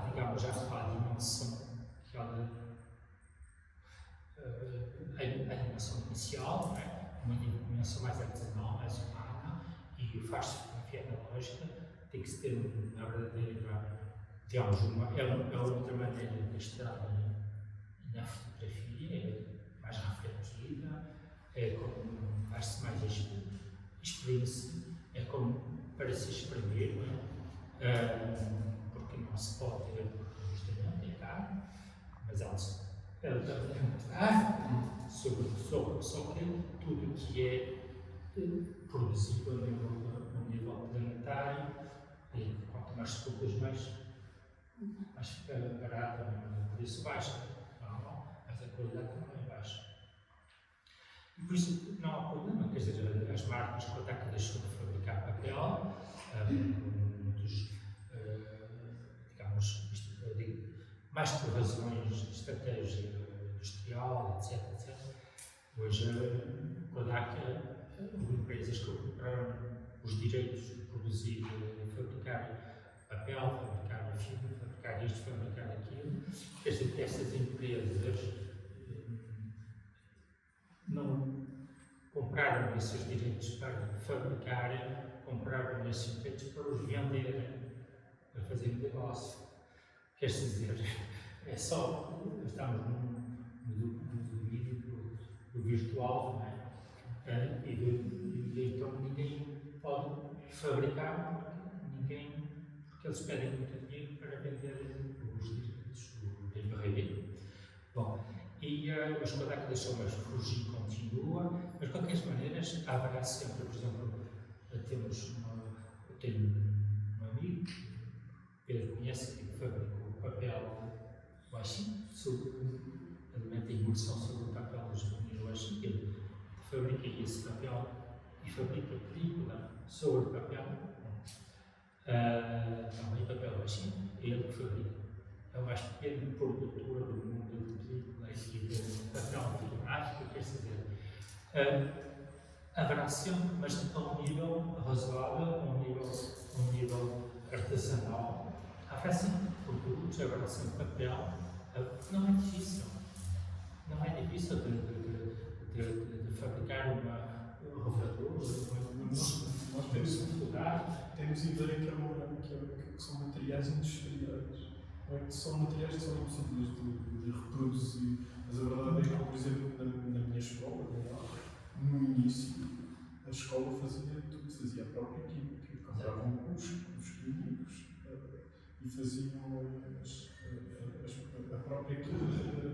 digamos, à dimensão que ela. A animação inicial, não é? Uma dimensão mais artesanal, mais humana, e faz-se fotografia analógica, tem que se ter uma verdadeira, digamos, é outra maneira de estar na fotografia, é mais refletida, é como faz-se mais exprime-se, é como para se exprimir, não é? Porque não se pode ver justamente, é caro, mas antes ela também é muito caro, só que tudo que é produzido a nível planetário, e quanto mais se produz, mais barato, o preço baixa, mas a qualidade também é baixa. E por isso não há problema, quer dizer, as marcas Kodak deixou de fabricar papel, muitos, digamos, mais por razões de estratégia industrial, etc. Hoje, Kodak, empresas que compraram os direitos de produzir, fabricar papel, fabricar filme, fabricar isto, fabricar aquilo. Quer dizer, essas empresas não compraram esses direitos para fabricarem, compraram esses direitos para os venderem, para fazer negócio. Quer dizer, é só, estamos no domínio do virtual, não é? E então ninguém pode fabricar, porque eles pedem muito dinheiro para vender os direitos do embarreiro. Bom, e os Kodak deixou, mas fugir continua, mas de qualquer maneira haverá sempre, por exemplo, eu tenho um amigo, Pedro conhece, que fabricou papel Washington, alimenta a emulsão sobre o papel dos vinil Washington, ele fabrica esse papel e fabrica película sobre o papel, também papel Washington, é ele que fabrica. a mais pequena produtora do mundo de película e de papel fotográfico, quer dizer, haverá sempre, mas a um nível razoável, a um nível artesanal, haverá sempre produtos, haverá sempre papel, não é difícil. Não é difícil de fabricar uma reveladora, Nós temos ideia que são materiais industriais, não é? Que são materiais que são impossíveis de reproduzir. Mas a verdade é que, por exemplo, na minha escola, no início, a escola fazia tudo, fazia a própria química, compravam os químicos e faziam a própria química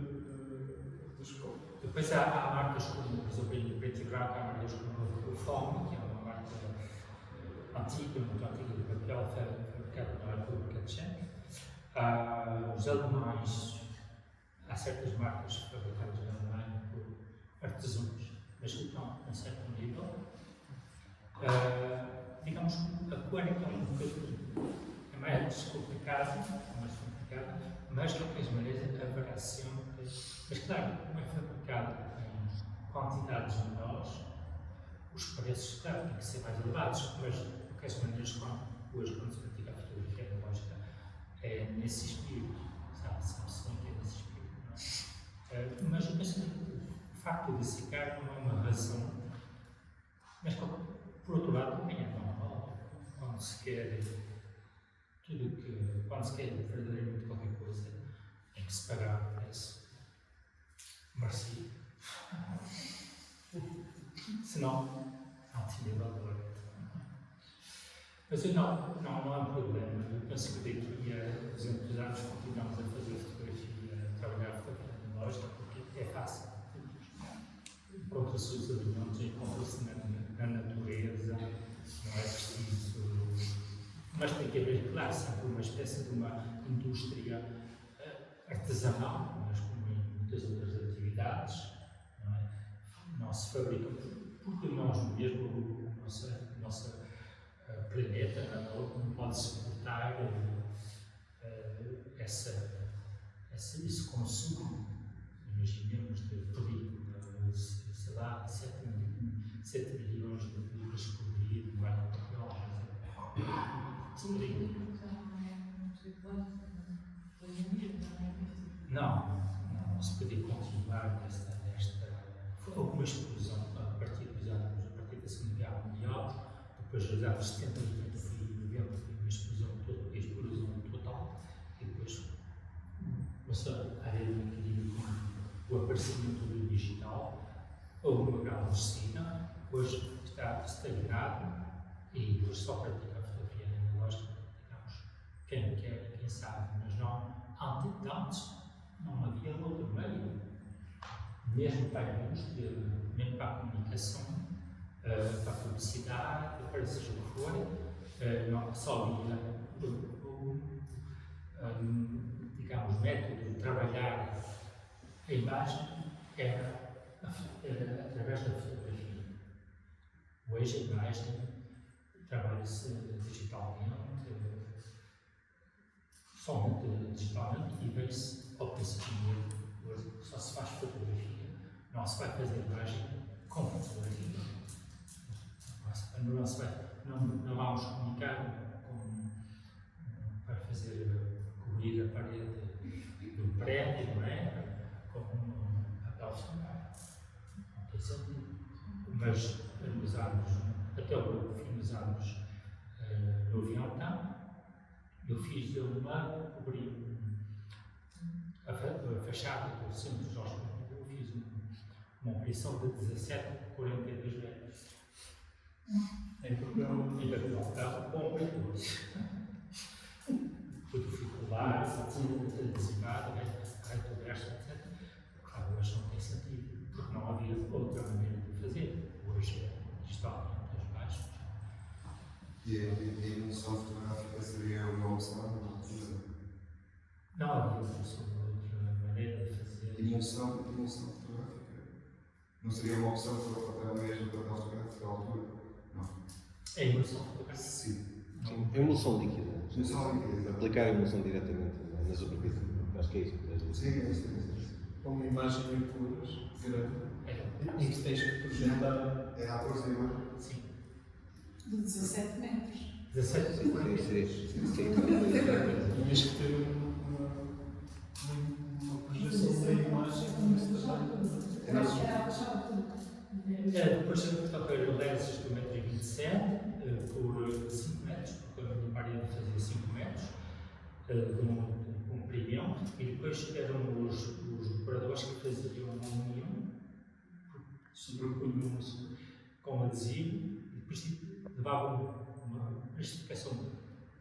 da escola. Depois há marcas como, por exemplo, em preto e branco, há marcas como o Fome, que é uma marca antiga, muito antiga de papel, fabricada na República Tcheca. Os alemães, há certas marcas fabricadas na Alemanha por artesãos, mas que estão a um certo nível. Digamos que a cor é um bocadinho mais complicada, mas de qualquer maneira haverá sempre. Mas claro, como é fabricado em quantidades menores, os preços, claro, têm que ser mais elevados, mas de qualquer maneira, hoje, quando se pratica a fotografia analógica, é nesse espírito, sabe-se bem que é nesse espírito, não é? Mas eu penso que o facto de secar não é uma razão, mas por outro lado também é normal, quando se quer verdadeiramente qualquer coisa, tem que se pagar o preço. Merci. Senão, não tinha valor. Mas não há um problema. Eu penso que daqui a 200 anos continuamos a fazer fotografia, a trabalhar a fotografia analógica, porque é fácil. Encontra-se os alimentos, encontra-se na natureza, não é preciso. Mas tem que haver, claro, sempre uma espécie de uma indústria artesanal, mas como em muitas outras atividades, não é? Não se fabrica, porque nós mesmo, o nosso planeta não pode suportar esse consumo. Imaginemos de pedir, sei lá, 7 milhões de libras por dia de guarda de papel. Não se podia continuar nesta. Houve uma explosão a partir da Segunda Guerra Mundial, depois dos anos 70, 80, foi 90, foi uma explosão total, e depois começou a haver um equilíbrio com o aparecimento do digital, houve uma grande descida, hoje está estagnado, e hoje só pratica a fotografia analógica, digamos, quem quer, quem sabe, mas antes não havia outro meio, mesmo para a indústria, mesmo para a comunicação, para a publicidade, para seja o que for, só havia digamos, método de trabalhar a imagem era através da fotografia. Hoje a imagem trabalha-se digitalmente, somente digitalmente, e vem-se ao princípio hoje só se faz fotografia, não se vai fazer imagem com fotografia. Não vamos comunicar para cobrir a parede do prédio, não é? Com um papel fotográfico. Não tem sentido. Mas até o fim dos anos 90, eu fiz cobri a fachada do centro de Jorge Montego, eu fiz uma operação de 17 por 42 metros. Em papel bom para todos. Foi dificuldade, foi adesivado, retroverso, etc. Claro, hoje não tem sentido, porque não havia outra maneira de fazer. Hoje é digitalmente as baixas. E a emulsão fotográfica seria uma opção? Não havia outra maneira de fazer. Emulsão fotográfica? Não seria uma opção para o papel mesmo, para o papel fotográfico à altura? Não. É emulsão fotográfica? Sim. Emulsão líquida. Emulsão líquida. Aplicar a emulsão diretamente na superfície. Acho que é isso. Sim, é isso. Uma imagem em cores grande É, em que tens que projetar. É a força da imagem. sim. De 17 metros. 17 Sim, sim. Tinhas que ter uma projeção da imagem nesse tamanho. Era a baixar tudo. Depois portanto, eram lenços de 1,27 m por 5 metros, porque a minha parede fazia 5 metros de um comprimento, e depois eram os decoradores que faziam um sobrepunham-se com adesivo, e depois levavam uma plastificação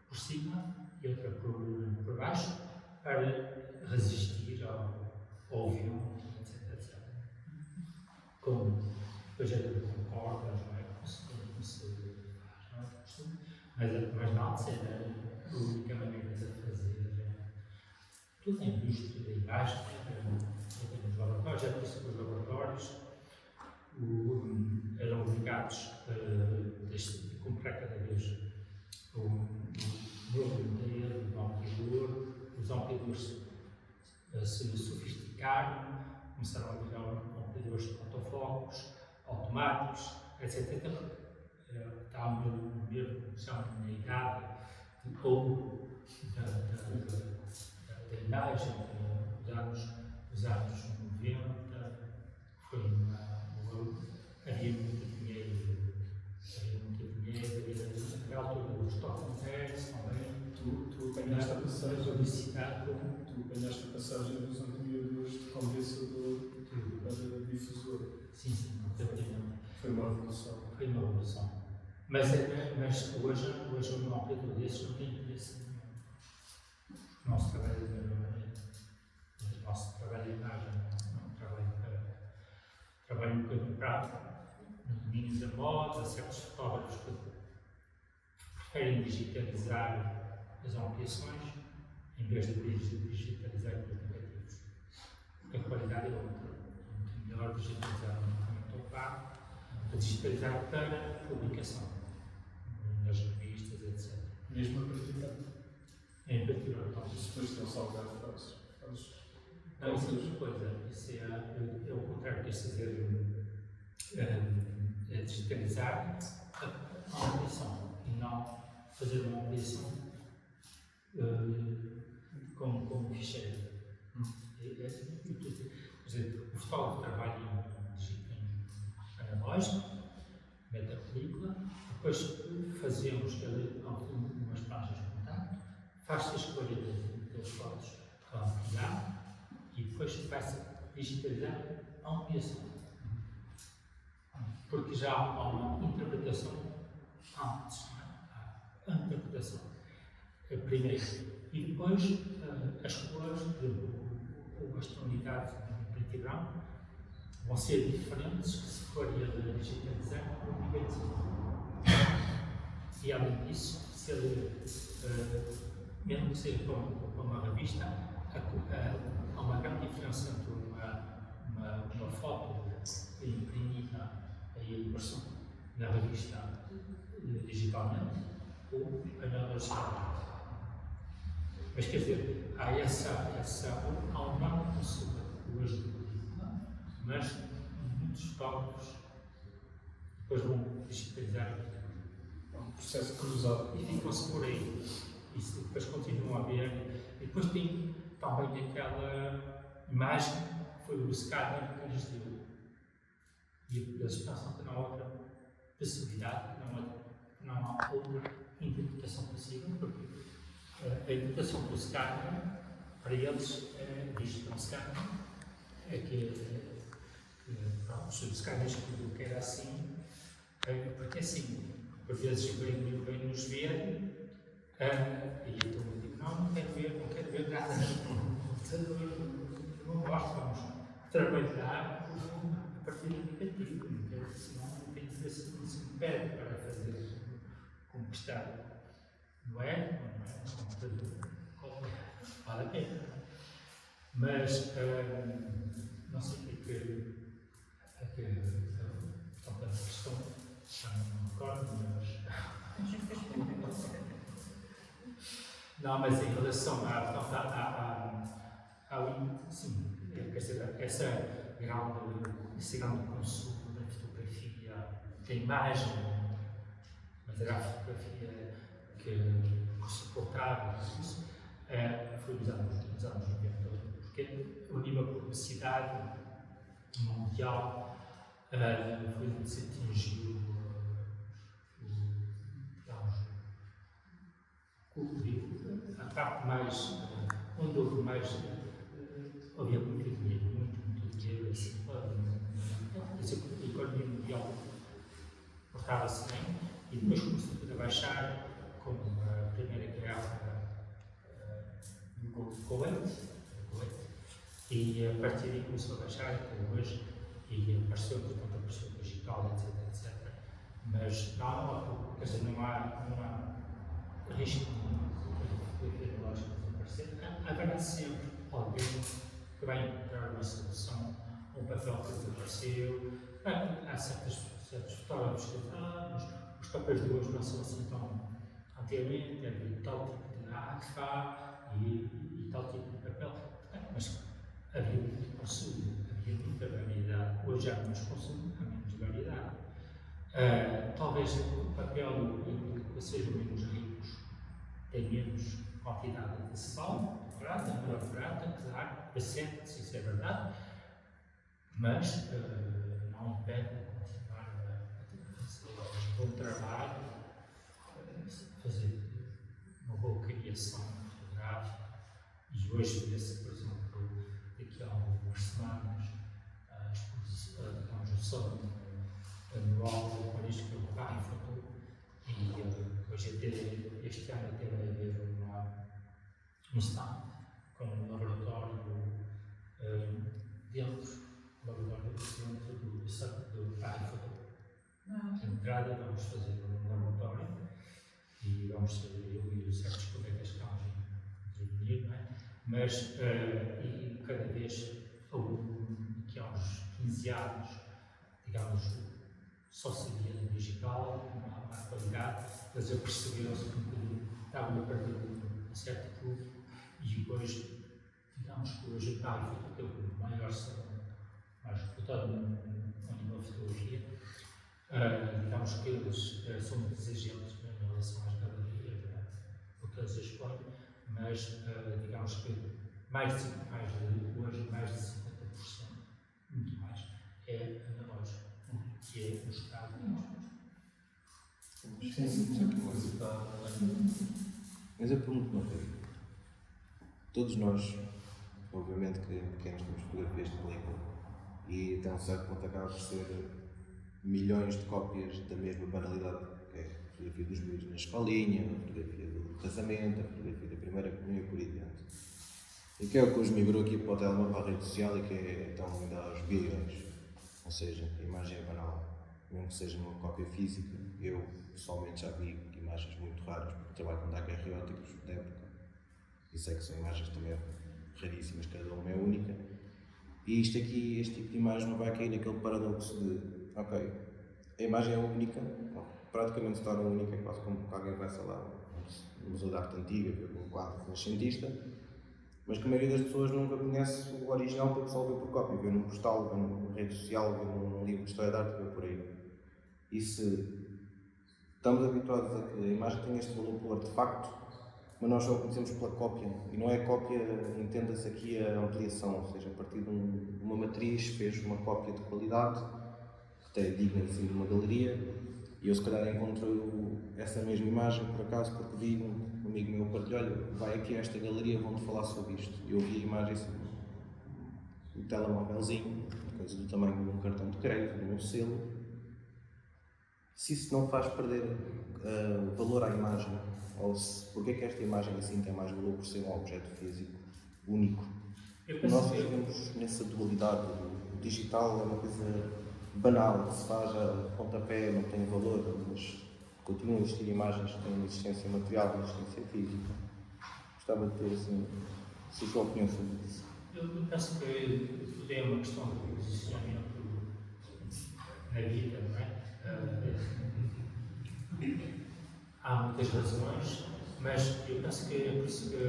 por cima e outra por baixo para resistir ao vento, etc. Depois era com cordas, não é? Como se faz, não é? Costume. Mas não, era a única maneira de fazer tudo em indústria da imagem, nos laboratórios, já por isso que os laboratórios eram obrigados a comprar cada vez um novo modelo de ampliador, os ampliadores se sofisticaram, começaram a virar ampliadores autofocos, automáticos, etc. Está mesmo, chama na idade de ouro da imagem, dos anos 90, foi havia muito dinheiro, havia na altura dos toques também. Tu apanhaste a passagem. Publicidade, Tu apanhaste a passagem dos ampliadores de condensador para difusor. sim, Foi uma revolução. foi uma revolução. Mas hoje um ampliador desses não tem interesse nenhum. O nosso trabalho de imagem, não trabalho um bocadinho prático. No domínio da moda, certos fotógrafos que preferem digitalizar as ampliações em vez de digitalizar os negativos. Porque a qualidade é outra. É muito melhor digitalizar um documento opaco a digitalizar para publicação nas revistas, etc. Mesmo a praticar. Em particular, então, Isso depois tem salgado fazes. não, isso é outra coisa. Isso é o contrário, que é fazer digitalizar a ampliação e não fazer uma ampliação como ficheiro. Quer dizer, o fotógrafo trabalha em analógico, mete a película, depois fazemos umas planchas de contato, faz-se a escolha das fotos para ampliar e depois vai-se digitalizar a ampliação. Porque já há uma interpretação antes, não é? A interpretação primeiro. E depois as cores, ou as tonalidades em preto e branco, vão ser diferentes se for ele digitalizar ou negativo. E além disso, se ele, mesmo que seja para uma revista, há uma grande diferença entre uma foto imprimida e impressão na revista digitalmente ou analogicamente. Mas quer dizer, há um enorme consumo hoje de película, mas muitos fotógrafos depois vão digitalizar É um processo cruzado. e ficam-se por aí. E depois continuam a ver. E depois tem também aquela imagem que foi o scanner que lhes deu. E eles pensam que não há outra possibilidade, não há outra interpretação possível, porque a interpretação do scanner, para eles, visto que é um scanner, é que os scanners que era assim, porque assim, por vezes vem nos ver, e então eu digo, não quero ver nada no computador, não gosto, vamos trabalhar a partir do negativo, senão não tem interesse que se me pede para fazer como está, não é? No computador, vale a pena. Mas, não sei o que é que a questão, já não me recordo, Não, mas em relação sim, quer dizer, esse grande consumo da fotografia, da imagem, mas era a fotografia que suportava isso, foi nos anos 90, porque o nível de publicidade mundial foi onde se atingiu, digamos, a parte mais, onde houve mais, havia muito dinheiro, muito dinheiro, assim, a economia mundial portava-se bem, e depois começou tudo a baixar, com a Primeira Guerra no Kuwait, e a partir daí começou a baixar até hoje, e apareceu o digital, etc. Mas não, quer dizer, não há risco de nós desaparecer. Haverá sempre alguém que vai encontrar uma solução, um papel que desapareceu. Há certos fotógrafos que dizem, mas os papéis de hoje não são assim tão. Antigamente havia tal tipo de ACFA e tal tipo de papel. Mas havia muito consumo, havia muita variedade. Hoje há menos consumo, há menos variedade. Talvez o papel que sejam menos ricos tenha menos quantidade de sal, de prata, claro, bastante, se isso é verdade, mas não impede de continuar a fazer um bom trabalho, fazer uma boa criação fotográfica. E hoje vê-se, por exemplo, daqui a algumas semanas, a exposição, digamos, o salão anual de Paris, que é o Paris Photo, e hoje este ano até vai haver um stand com um laboratório dentro do Paris Photo. Na entrada vamos fazer um laboratório e vamos saber eu e certos colegas que vão intervenir, não é? Mas e cada vez, daqui a uns 15 anos, digamos, só se via no digital, uma qualidade, eles aperceberam-se que estavam a perder um certo público e hoje, digamos que hoje a Paris tem o maior salão, mais reputado no nível de fotografia. Digamos que eles são muito exigentes em relação às galerias, porque eles expõem, mas digamos que hoje mais de 50%, muito mais, é analógico, que é mostrado mesmo. Mas eu pergunto uma coisa. Todos nós, obviamente que pequenos temos fotografias de película e até um certo ponto acaba por ser milhões de cópias da mesma banalidade, que é a fotografia dos miúdos na escolinha, a fotografia do casamento, a fotografia da primeira comunhão e por aí diante. E que é o que hoje migrou aqui para o telemóvel, para a rede social e que é então ainda aos bilhões. Ou seja, a imagem é banal, mesmo que seja uma cópia física. Eu pessoalmente já vi imagens muito raras, porque trabalho com daguerreótipos da época e sei que são imagens também raríssimas, cada uma é única. E isto aqui, este tipo de imagem não vai cair naquele paradoxo de ok, a imagem é única, praticamente se torna única, é quase como que alguém vai, sei lá, no Museu de Arte Antiga, ver um quadro renascentista, mas que a maioria das pessoas nunca conhece o original porque só vê por cópia, vê num postal, vê numa rede social, vê num livro de história de arte, vê por aí. E se estamos habituados a que a imagem tenha este valor pelo artefacto, mas nós só a conhecemos pela cópia, e não é cópia, entenda-se aqui a ampliação, ou seja, a partir de uma matriz fez uma cópia de qualidade, que até é digna assim, de uma galeria, e eu se calhar encontro essa mesma imagem por acaso porque vi um amigo meu partilhar, olha, vai aqui a esta galeria, vão-te falar sobre isto. Eu vi a imagem assim, um telemóvelzinho, coisa do tamanho de um cartão de crédito, de um selo. Se isso não faz perder valor à imagem, ou se, porque é que esta imagem assim tem mais valor por ser um objeto físico único? Nós vivemos nessa dualidade, o digital é uma coisa banal, que se faz a pontapé, não tem valor, mas continuam a existir imagens que têm uma existência material, uma existência física. Gostava de ter assim, se a sua opinião sobre isso. Eu penso que tudo é uma questão de posicionamento na vida, não é? Há muitas razões Mas eu penso que é por isso que eu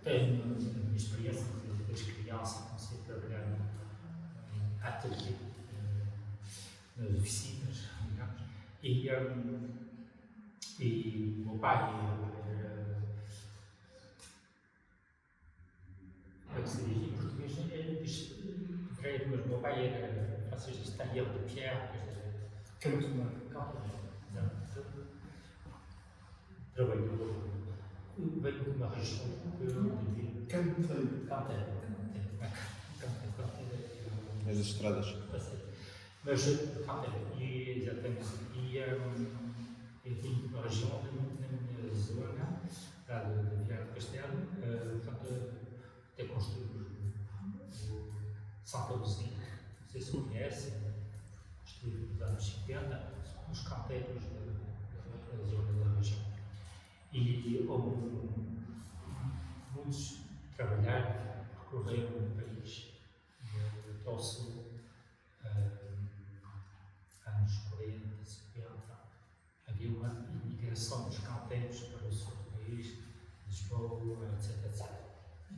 tenho a minha experiência desde criança, comecei a trabalhar em ateliê, nas oficinas, digamos, e o meu pai como é que se diz em português? Direito, mas o meu pai era francês, diz tailleur de pierre, quer dizer, Cantonar. trabalhou, veio de uma região que eu não devia. Canteiro. As estradas. Mas, e exatamente, eu vim de uma região na minha zona, lá de Viana do Castelo, portanto, até construímos o Santa Luzia, não sei se conhecem, construído nos anos 50, os canteiros da zona da região. E houve muitos trabalharam, percorreram o país, até ao sul, anos 40, 50, havia uma imigração dos canteiros para o sul do país, Lisboa, etc.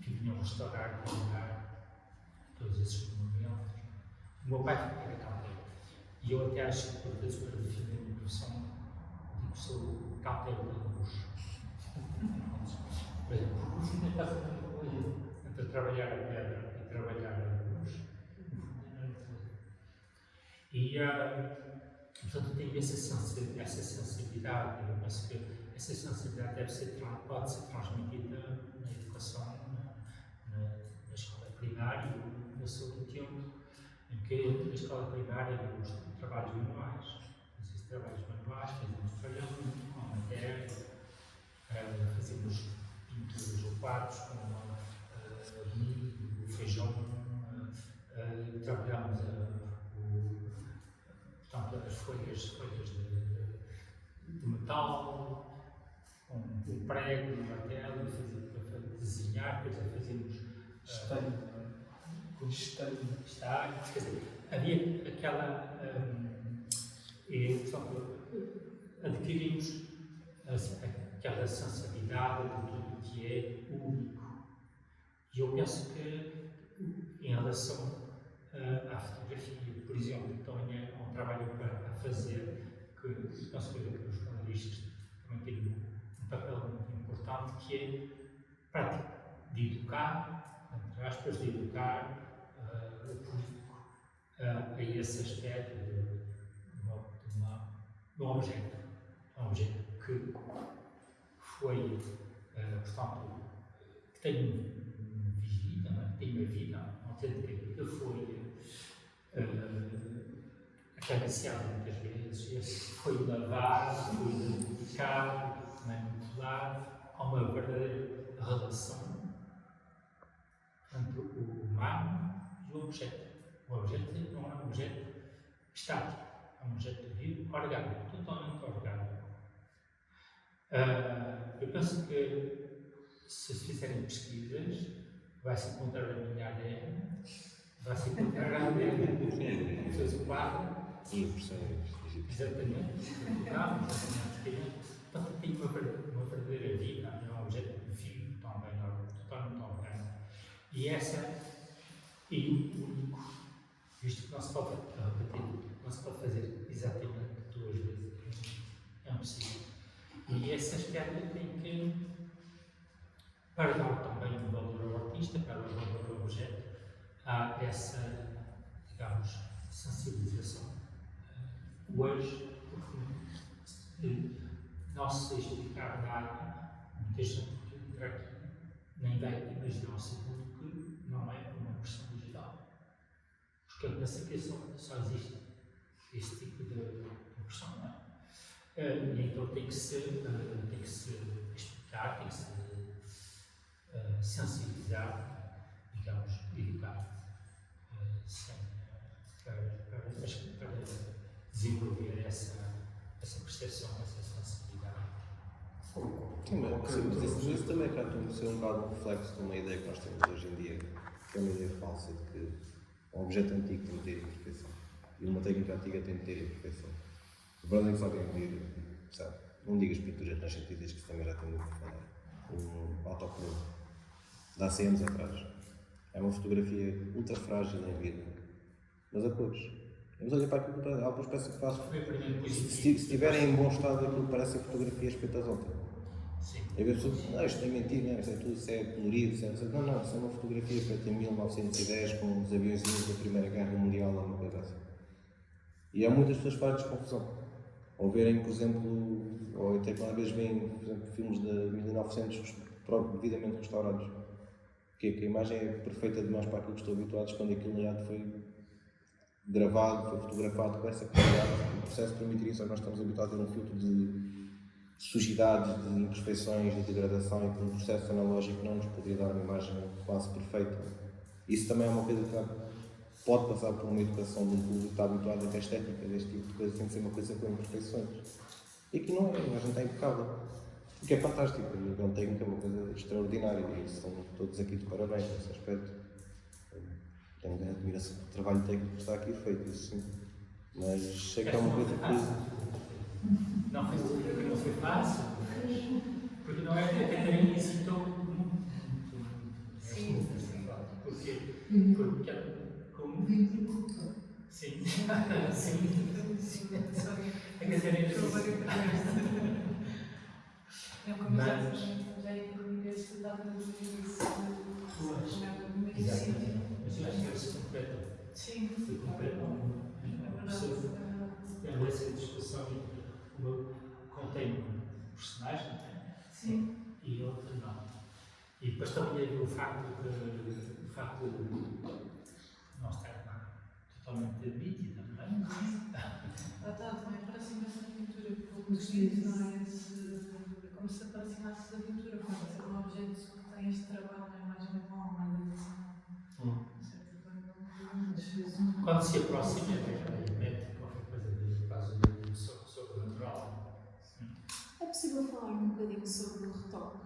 Que vinham restaurar, trabalhar todos esses monumentos. O meu pai era canteiro. E eu até acho que, por vezes, para definir a minha profissão, digo que sou canteiro da luz. Por exemplo, o fundo é quase a mesma coisa. Entre trabalhar a pedra e trabalhar a luz, o fundo é a mesma coisa. E, portanto, eu tenho essa sensibilidade. Eu penso que essa sensibilidade pode ser transmitida na educação, na escola primária. Eu sou do tempo em que na escola primária havia trabalhos manuais. Esses trabalhos manuais fazíamos folhão, com matéria, fazíamos pinturas ou quadros com milho, feijão, trabalhámos portanto, as folhas de metal, com um prego, um martelo, para desenhar, quer dizer, fazíamos estágio, quer dizer, havia aquela, portanto, adquirimos aquela sensibilidade de tudo que é único. E eu penso que, em relação à fotografia, por exemplo, também é um trabalho a fazer, que penso que os jornalistas também têm um papel muito importante, que é prático, de educar, entre aspas, de educar o público a esse aspecto de um objeto que foi, portanto, que tem vida, não é? Tem uma vida, não tem que foi acariciado muitas vezes, foi lavado, foi dedicado, manipulado, há uma verdadeira relação entre o humano e o objeto. O objeto não é um objeto estático, é um objeto vivo, orgânico, totalmente orgânico. Eu penso que, se fizerem pesquisas, vai-se encontrar a minha ADN, vai-se encontrar a ADN que fez o quadro. Exatamente, portanto, tem uma verdadeira vida, é um objeto vivo, totalmente orgânico. E o único, visto que não se pode repetir, não se pode fazer exatamente 2 vezes, é impossível. E esse aspecto tem que, para dar também um valor ao artista, para dar um valor ao objeto, há essa, digamos, sensibilização. Hoje, porque não se explicar nada, muita gente que entra aqui nem vai imaginar o segundo que não é uma impressão digital. Porque eu penso que só existe esse tipo de impressão, não é? E então tem que se explicar, tem que se sensibilizar, digamos, educar, para desenvolver essa percepção, essa sensibilidade. Sim, mas isso também acaba por ser um bocado reflexo de uma ideia que nós temos hoje em dia, que é uma ideia falsa de que um objeto antigo tem de ter a perfeição e uma técnica antiga tem de ter a perfeição. O Branding só tem de ir sabe? Não digas pinturas renascentistas, que também já tem muito a falar. Um autocrome, de há 100 anos atrás. É uma fotografia ultra frágil em vida, mas a cores. Mas olha para aquilo, algumas peças que faço. Foi a primeira coisa Se estiverem em bom estado, aquilo parece a fotografia espetazosa. Sim. E a pessoa diz, não, isto é mentira, não, isso é colorido, isso é... Não, isso é uma fotografia feita em 1910 com os aviãozinhos da Primeira Guerra Mundial ou uma coisa assim. E há muitas pessoas que fazem desconfusão. Ou verem, por exemplo, ou até quando às vezes veem, por exemplo, filmes de 1900 devidamente restaurados. Que a imagem é perfeita demais para aquilo que estou habituados quando aquilo foi gravado, foi fotografado com essa qualidade. O processo permitiria isso, nós estamos habituados a um filtro de sujidades, de imperfeições, de degradação e que um processo analógico não nos poderia dar uma imagem quase perfeita. Isso também é uma coisa que pode passar por uma educação de um público que está habituado a que a estética deste tipo de coisa tem que ser uma coisa com imperfeições. E aqui não é, a imagem está impecável. O que é fantástico, a nível técnico é uma coisa extraordinária e estão todos aqui de parabéns nesse aspecto. Tenho grande admiração pelo trabalho técnico que está aqui feito, isso sim. Mas sei que é uma coisa que... Não foi fácil, porque não é que a Catarina hesitou muito. Sim. Porque como? Sim. Sim. A Catarina Não, como já incluí este dado no início, como é o primeiro sítio. Mas eu acho que eles se completam. Sim, Se completam. Tem essa discussão entre uma contém um personagem sim. e outra não. E depois também havia o facto de não estar totalmente nítida, não é? Também parece-me essa pintura, porque nos dias não é como se aproximasse da pintura, como se um objeto que tem este trabalho na imagem com uma edição. Quando se aproxima, mete qualquer coisa de quase sobrenatural. É possível falar um bocadinho sobre o retoque?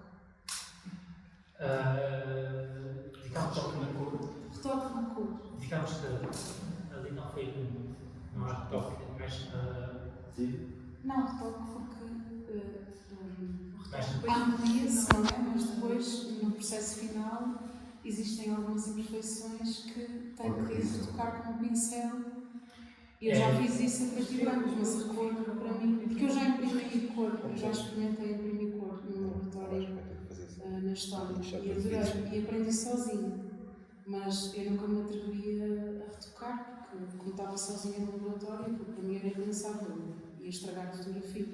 Digamos que na cor. Retoque na cor. Digamos que ali não foi não há retoque, mas Não, retoque porque mas há ampliação, mas depois, no processo final, existem algumas imperfeições que tenho que retocar com o pincel. Eu já fiz isso a preto e branco, mas a cor para mim, porque eu já imprimi cor, eu já experimentei imprimir cor no laboratório na história e adorei, e aprendi sozinho, mas eu nunca me atrevia a retocar, porque como estava sozinha no laboratório, porque para mim era impensável, ia estragar a fotografia.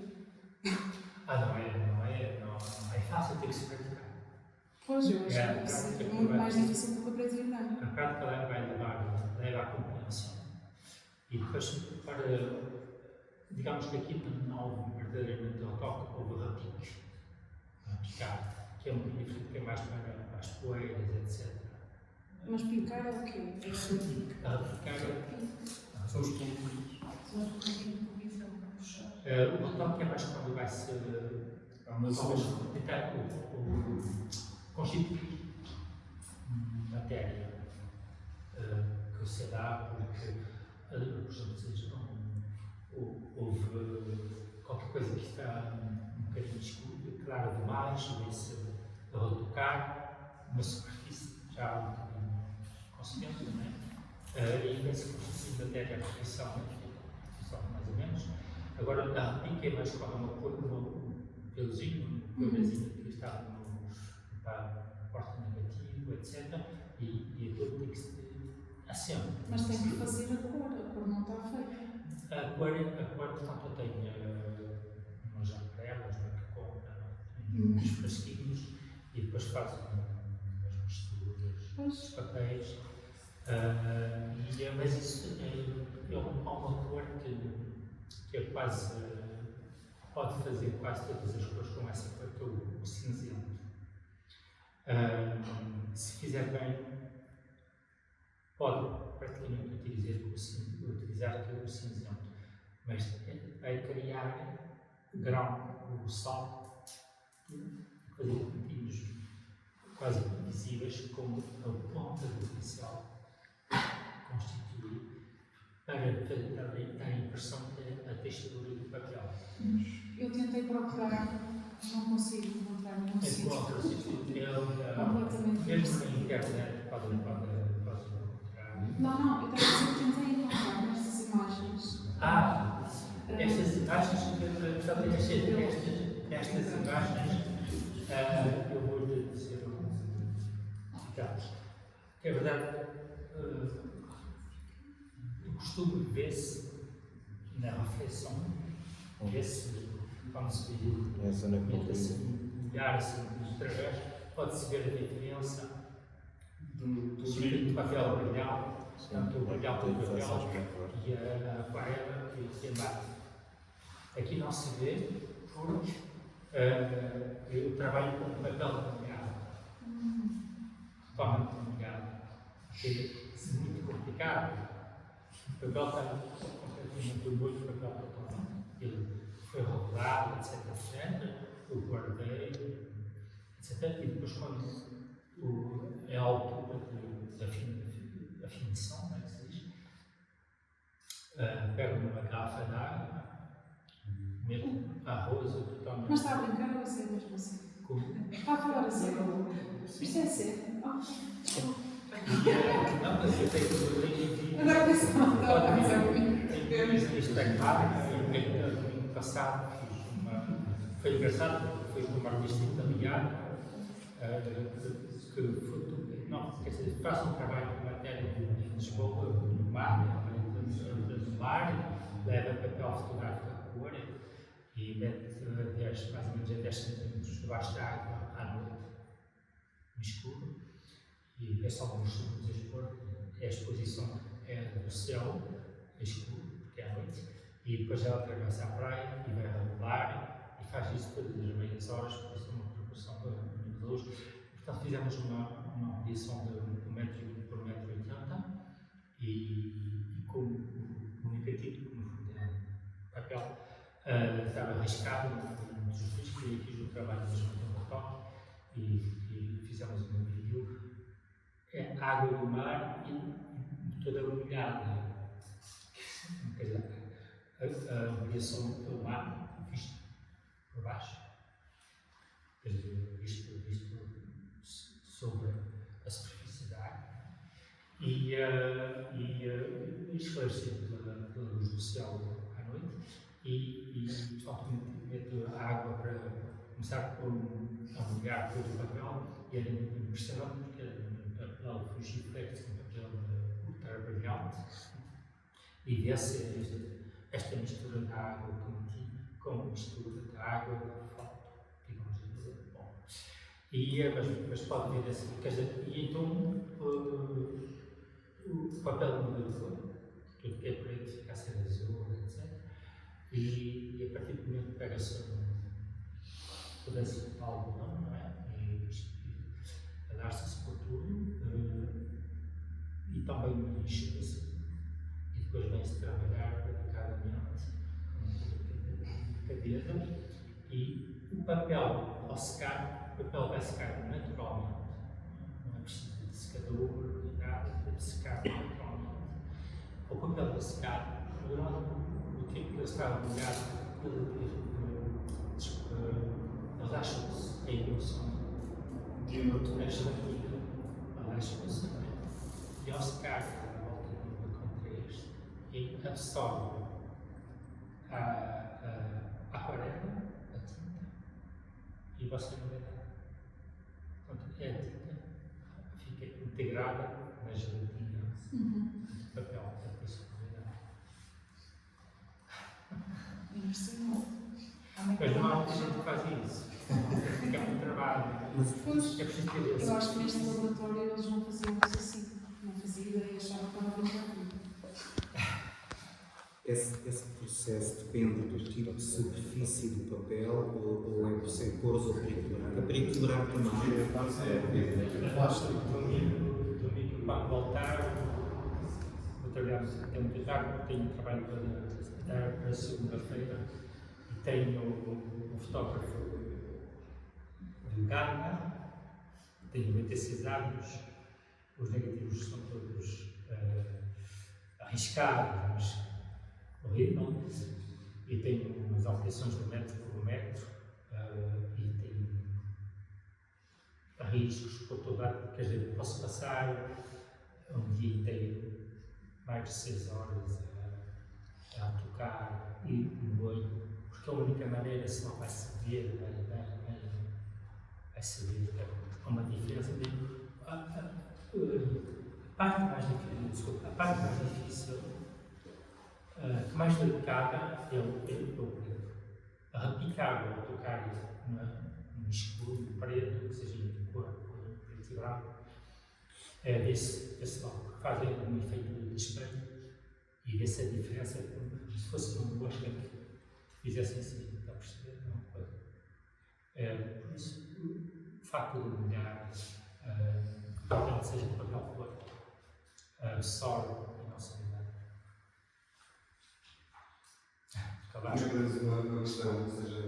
não é fácil ter que se praticar. Pois, eu acho que deve ser muito mais difícil do que a preto e branco. A prática vai levar à compreensão. E depois, digamos que aqui não houve verdadeiramente retoque, houve repicar, que é um bocadinho diferente, que é mais para as poeiras, etc. Mas picar é o quê? É A repicar São os pontos. o retoque é mais quando vai se tentar constituir matéria que se dá porque, por exemplo, houve qualquer coisa que está um bocadinho escura, clara demais, vai-se retocar uma superfície já um bocadinho consistente, não é? E vai-se constituir matéria à perfeição, mais ou menos. Agora, a repica é mais quando um pelozinho, uma coisinha que está na porta negativa, etc. E aquilo tem que se assenta. Mas tem que fazer a cor não está feita. A cor, portanto, eu tenho umas amarelas, que compra, uns frasquinhos e depois faço umas misturas dos papéis. Mas isso é uma cor que é quase, pode fazer quase todas as cores com essa cor, que é o cinzento. Se fizer bem, pode praticamente utilizar o cinzento, mas vai criar grão, o sal, fazer pontinhos quase invisíveis, como a ponta do pincel constitui, para dar a impressão que é a textura do papel. Eu tentei procurar, não consigo encontrar nenhum sítio. Encontra sítio Completamente mesmo na internet pode encontrar. Não, eu estava a dizer que tentei encontrar nestas imagens. Estas imagens, só para dizer, estas imagens, eu vou lhe dizer que é verdade, o costume vê-se na reflexão, vê-se quando se olhar assim através, pode-se ver a diferença do papel brilhante, tanto o brilhante do papel e a aquarela e a mate. Aqui não se vê porque eu trabalho com papel molhado, totalmente molhado. É muito complicado. O papel está completamente molho, o papel totalmente. Ele foi rodado, etc. Eu guardei, etc. E depois, quando é a altura da finição, não é que se diz, pego numa garrafa de água, meto arroz totalmente. Mas está a brincar ou a ser mesmo assim? Está a falar a sério? Isto é sério? Não, mas eu tenho Agora pensa, não, está a pensar comigo. isto é claro, no passado fiz uma. Foi engraçado, foi com uma artista italiana que foi. Não, quer dizer, faz um trabalho de matéria em Lisboa, no mar, no mar, leva papel fotográfico a cor e mete mais ou menos a 10 centímetros debaixo da água à noite, no escuro, e é só alguns segundos a expor. A exposição é do céu, escuro, porque é à noite, e depois ela atravessa a praia e vai regular e faz isso todas as meias horas, por isso é uma proporção de luz. Portanto, fizemos uma medição de 1 metro por 1,80 m e com o negativo, no fundo, papel, estava arriscado, muitos riscos, e fiz o trabalho mesmo no retoque e fizemos um vídeo. É água do mar e toda molhada. Quer dizer, a ampliação do mar visto por baixo, quer dizer, visto sobre a superfície da água e esclarecido pela luz do céu à noite e portanto, meto a água para começar a molhar todo o papel e era impressionante porque era papel fugiflex, um papel ultra brilhante e vê-se esta mistura da água quentinha com a mistura da água da foto, digamos assim. Bom. Mas pode ver assim, quer dizer, e então o papel muda de cor, tudo que é preto fica a ser azul, etc. E a partir do momento que pega-se um pedaço de algodão, não é? E a dar-se esse tudo e também enche-se. E depois vem-se trabalhar delicadamente, com delicadeza, e o papel, ao secar, o papel vai secar naturalmente, não é preciso de secador, de nada, deve secar naturalmente. O papel vai secar, durante o tempo que ele está molhado, relaxa-se a emoção de natureza, relaxa-se, e ao secar, volta contra este, e absorve a aquarela, a tinta, e você não vê nada. Portanto, a tinta fica integrada na gelatina de papel, é por isso que não vê nada. Mas não há muita gente que faz isso. Fica muito trabalho. Pois, É preciso ter esse. eu acho que neste laboratório eles não faziam isso assim. Não fazia ideia, achava que estava a brincar tudo. Esse processo depende do tipo de superfície do papel ou é por ser cores ou periturar? A periturar também. Domingo, quando voltar, vou trabalhar até muito tarde, tenho trabalho para segunda-feira e tenho o fotógrafo de Ghana, tenho 96 anos, os negativos são todos arriscados, mas horrível, e tem umas alterações do metro por metro, e tem riscos por todo lado, quer dizer, posso passar um dia inteiro, mais de 6 horas a tocar e no olho, porque a única maneira só vai se ver, vai se ver que há uma diferença de a parte mais difícil, desculpa, a parte mais difícil, que mais delicada é o preto. A repicar ou tocar no escuro, no preto, que seja em cor preto e branco, é ver se fazem um efeito de espelho e ver se a diferença é como se fosse uma mosca que fizesse assim, está a perceber? Não pode. Por isso, o facto de molhar, qualquer que seja de papel for, absorve a nossa umidade. Mas temos uma questão, ou seja,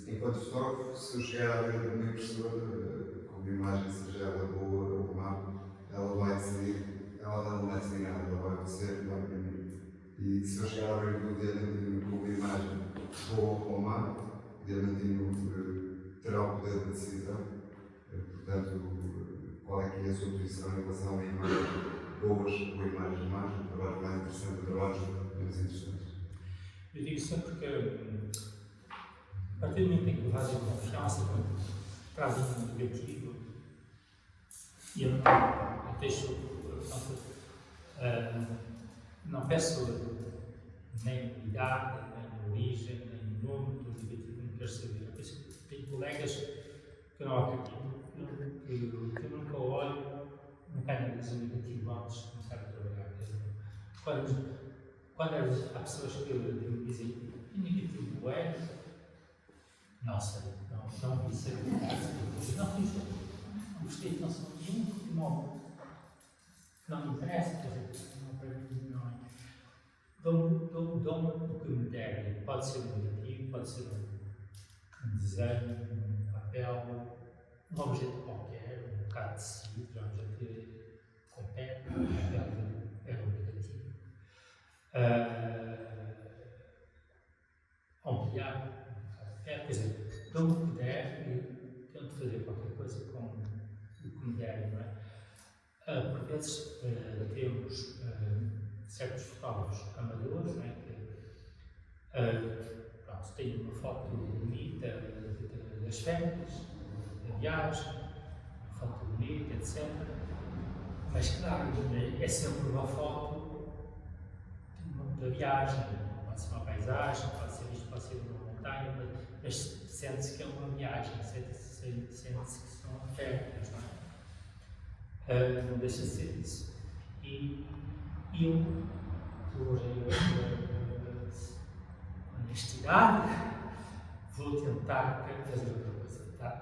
enquanto fotógrafo, se eu chegar à beira de uma impressora, com uma imagem, seja ela boa ou má, ela vai decidir, ela não vai decidir nada, ela vai ser, vai imprimir. E se eu chegar à beira do diamantino com uma imagem boa ou má, o diamantino terá o poder de decisão. Portanto, qual é que é a sua posição em relação a imagens boas ou imagens más, o trabalho mais interessante, o trabalho menos interessante? Eu digo sempre que, a partir do momento em que vais em confiança, traz um negativo, e eu não deixo, não peço nem idade, nem origem, nem nome do negativo, não quero saber. Tenho colegas que eu não acredito, que eu nunca olho, nunca analiso o negativo antes de começar a trabalhar. Quando há pessoas que me dizem que negativo é, não sei, não vi ser não gostei, não sou nenhum, não me interessa, quer dizer, não para mim, não é. Dou-me o que me der, pode ser um negativo, pode ser um desenho, um papel, um objeto qualquer, um bocado de tecido, um objeto com pé, um papel é um negativo. Ampliar, quer dizer, dou o que der e tento fazer qualquer coisa com o que me der, não é? Por vezes temos certos fotógrafos amadores, não é? Pronto, tenho uma foto bonita das férias, da viagem, uma foto bonita, etc. Mas claro, é sempre uma foto da viagem, pode ser uma paisagem, pode ser isto, pode ser uma montanha, mas sente-se que é uma viagem, sente-se que são férias, não é? Não deixa de ser isso. E eu, por honestidade, vou tentar fazer outra coisa,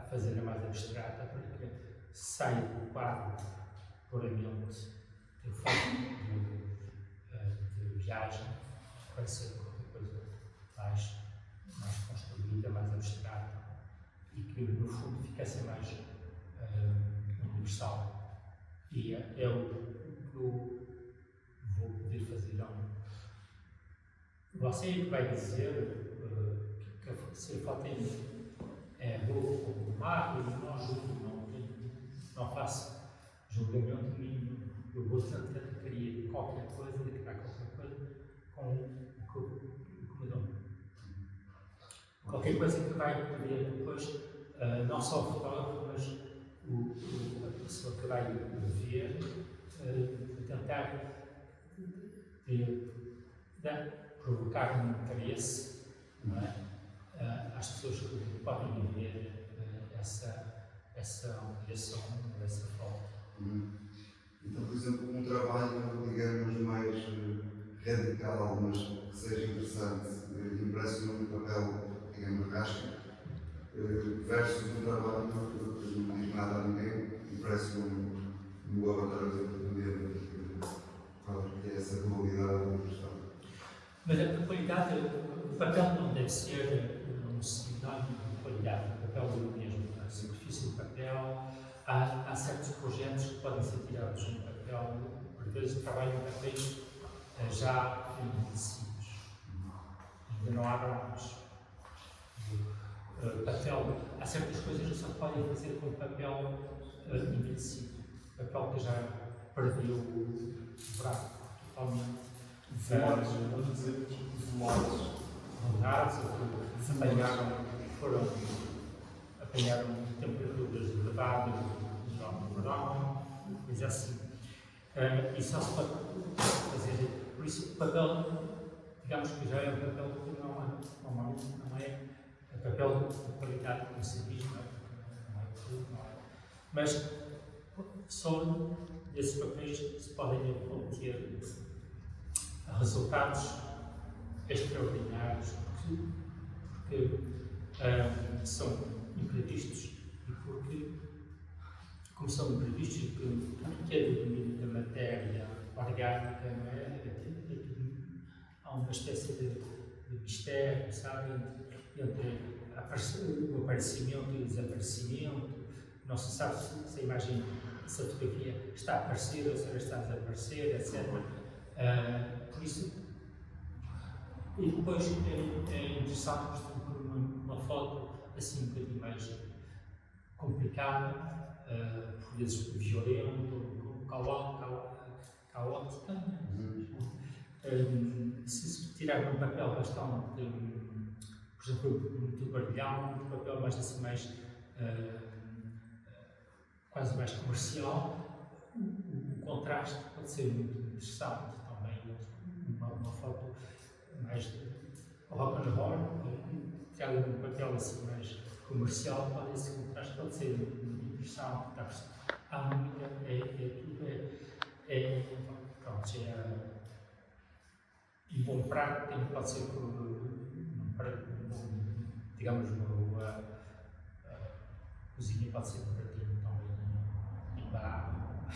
fazer a mais abstrata, porque saio do quadro puramente eu faço de viagem, vai ser qualquer coisa mais construída, mais abstrata e que no fundo ficasse mais universal. E é o que eu vou poder fazer. Você que vai dizer que se a foto é boa ou má, eu não julgo, não faço julgamento nenhum. Eu vou tentar criar qualquer coisa com o que me dão. Qualquer coisa que vai poder depois, não só o fotógrafo, mas a pessoa que vai ver, tentar provocar um interesse, não é? Às pessoas que podem ver essa ampliação, essa foto. Então, por exemplo, um trabalho, digamos, mais radical, mas que seja interessante, impresso num papel, digamos, rasca, versus um trabalho que não diz nada a ninguém, impresso no laboratório do dia. Qual é essa dualidade da questão? Mas a qualidade, o papel não deve ser um sinónimo de qualidade, o papel é o mesmo, a superfície do papel. Há certos projetos que podem ser tirados no papel, por vezes trabalham em papéis já envelhecidos. ainda não há bravos. Papel, há certas coisas que só podem fazer com papel envelhecido, papel que já perdeu o buraco totalmente. Velados, vamos dizer, velados. Moldados, apanharam temperaturas elevadas no verão, coisa assim. E só se pode fazer, por isso o papel, digamos que já é um papel que normalmente não é papel de qualidade como se diz, não é tudo, não é. Mas só desses papéis se podem obter resultados extraordinários, porque são imprevistos e porque, como são imprevistos, porque tudo que é do domínio da matéria orgânica, não é? Há uma espécie de mistério, sabe? Entre o aparecimento e o desaparecimento. Não se sabe se a imagem, se a fotografia está a aparecer ou se ela está a desaparecer, etc. Por isso, e depois é interessante, por uma foto assim um bocadinho mais complicada, por vezes violenta, caótica. Se tirar um papel bastante, por exemplo, muito brilhante, um papel mais assim, mais quase mais comercial, o contraste pode ser muito interessante também. Uma foto mais rock and roll, tirada de um papel assim mais comercial, esse contraste pode ser muito interessante. Há muita, e bom prato também pode ser digamos, uma cozinha pode ser um pratinho também em bar,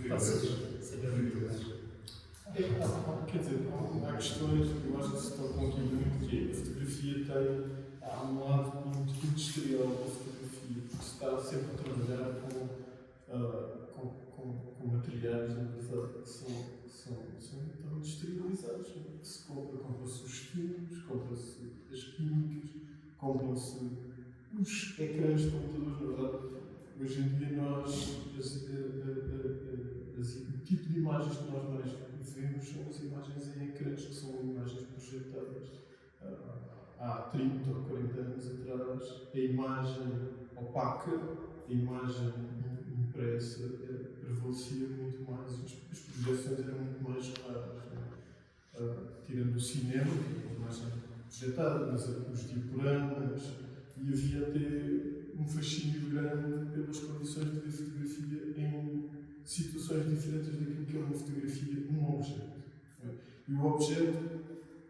pode ser muito. Quer dizer, há questões que eu acho que se tocam aqui muito, que a fotografia há um lado muito industrial da fotografia, porque se está sempre a trabalhar com materiais, na verdade, que são então industrializados, que se compra-se os filmes, compra-se as químicas, compram-se os ecrãs de computadores, na verdade. Hoje em dia o tipo de imagens que nós mais vemos são as imagens em ecrãs, que são imagens projetadas há 30 ou 40 anos atrás. A imagem opaca, a imagem impressa prevalecia muito mais, as projeções eram muito mais raras. Tirando o cinema, que é a imagem projetada, mas os dioramas, e havia até um fascínio grande pelas condições de ver fotografia em situações diferentes daquilo que é uma fotografia, um objeto. E o objeto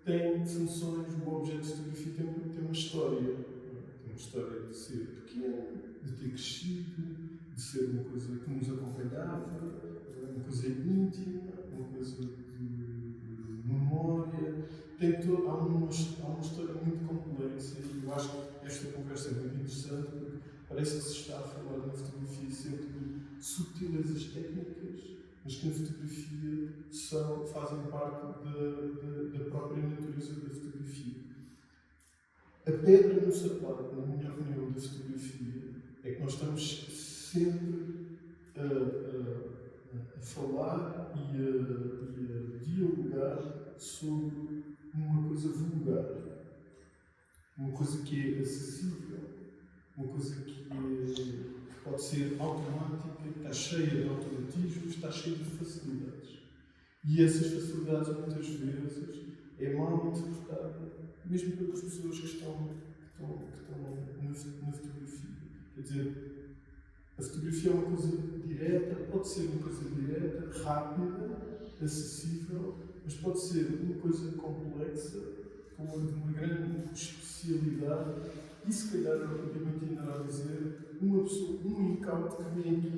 tem funções, o objeto de fotografia tem uma história. Tem uma história de ser pequeno, de ter crescido, de ser uma coisa que nos acompanhava, uma coisa íntima, uma coisa de memória. Há uma história muito complexa e eu acho que esta conversa é muito interessante porque parece que se está a falar na fotografia sempre de subtilezas técnicas, mas que na fotografia fazem parte da própria natureza da fotografia. A pedra no sapato, na minha opinião, da fotografia é que nós estamos sempre a falar e a dialogar sobre uma coisa vulgar, uma coisa que é acessível, uma coisa que pode ser automática, que está cheia de automatismos, está cheia de facilidades. E essas facilidades, muitas vezes, é mal interpretada, mesmo pelas pessoas que estão na fotografia. Quer dizer, a fotografia é uma coisa direta, pode ser uma coisa direta, rápida, acessível, mas pode ser uma coisa complexa, com uma grande especialidade, e se calhar, obviamente, ainda a dizer, uma pessoa, um incauto que vem aqui e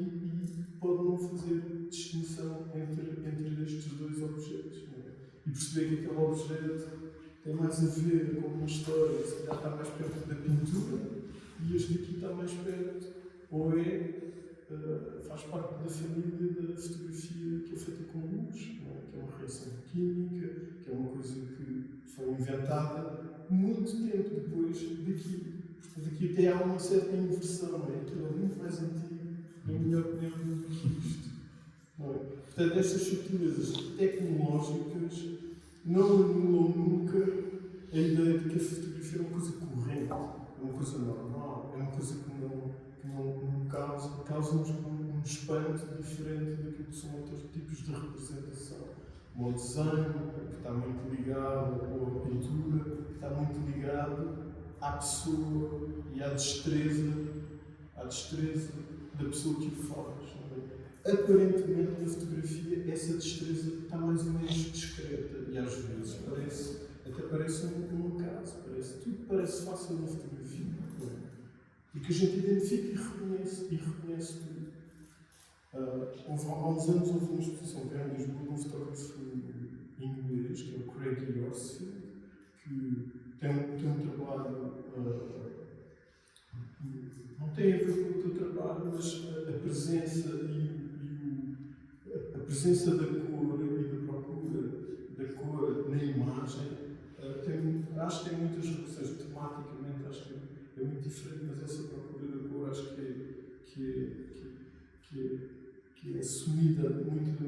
pode não fazer distinção entre estes dois objetos. E perceber que aquele objeto tem mais a ver com uma história, se calhar está mais perto da pintura, e este aqui está mais perto, ou é faz parte da família da fotografia que é feita com luz, não é? Que é uma reação química, que é uma coisa que foi inventada muito tempo depois daquilo. Portanto, aqui até há uma certa inversão, não é? Aquilo é muito mais antigo, na minha opinião, do que isto. Não é? Portanto, estas sutilezas tecnológicas não anulam nunca a ideia de que a fotografia é uma coisa corrente, é uma coisa normal, é uma coisa que não causa-nos um espanto diferente daquilo que são outros tipos de representação. Como o desenho, que está muito ligado, ou a pintura, que está muito ligado à pessoa e à destreza da pessoa que o faz. Aparentemente, na fotografia, essa destreza está mais ou menos discreta e às vezes parece um acaso, tudo parece fácil na fotografia, não é? Porque a gente identifica e reconhece tudo. Há uns anos houve uma exposição grande em Lisboa de um fotógrafo inglês, que é o Craig Yorsfield, que tem um trabalho, não tem a ver com o teu trabalho, mas a presença da cor e da procura da cor na imagem, acho que tem muitas relações, tematicamente acho que é muito diferente, mas essa procura da cor acho que é assumida muito com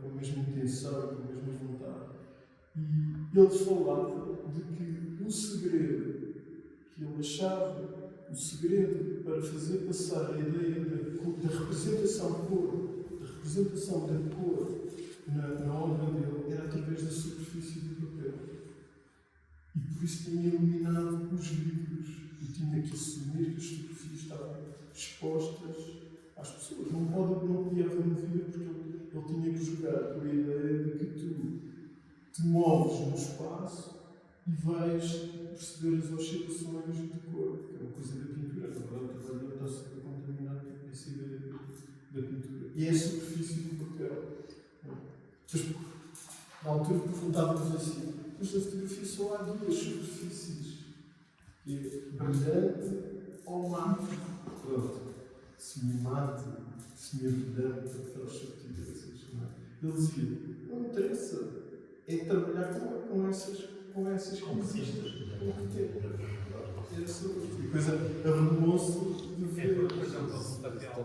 a mesma intenção, com a mesma vontade. E ele falava de que o segredo que ele achava, o segredo para fazer passar a ideia da representação da cor na obra dele era através da superfície do papel. E por isso tinha iluminado os livros e tinha que assumir que as superfícies estavam expostas às pessoas. Não podia haver uma vida porque ele tinha que jogar com a ideia de que tu te moves no espaço e vais perceber as oscilações de cor, que é uma coisa da pintura. Na verdade, o trabalho está sempre contaminado com essa ideia da pintura. E é a superfície do papel. Na altura perguntávamos assim, mas na fotografia só há duas superfícies, que é brilhante ou mate. Pronto, semi-mate, semi-brilhante, aquelas subtilezas. Ele dizia, não interessa, é trabalhar com essas conquistas, com o que tem. E depois arrumou-se de ver. Por exemplo, o papel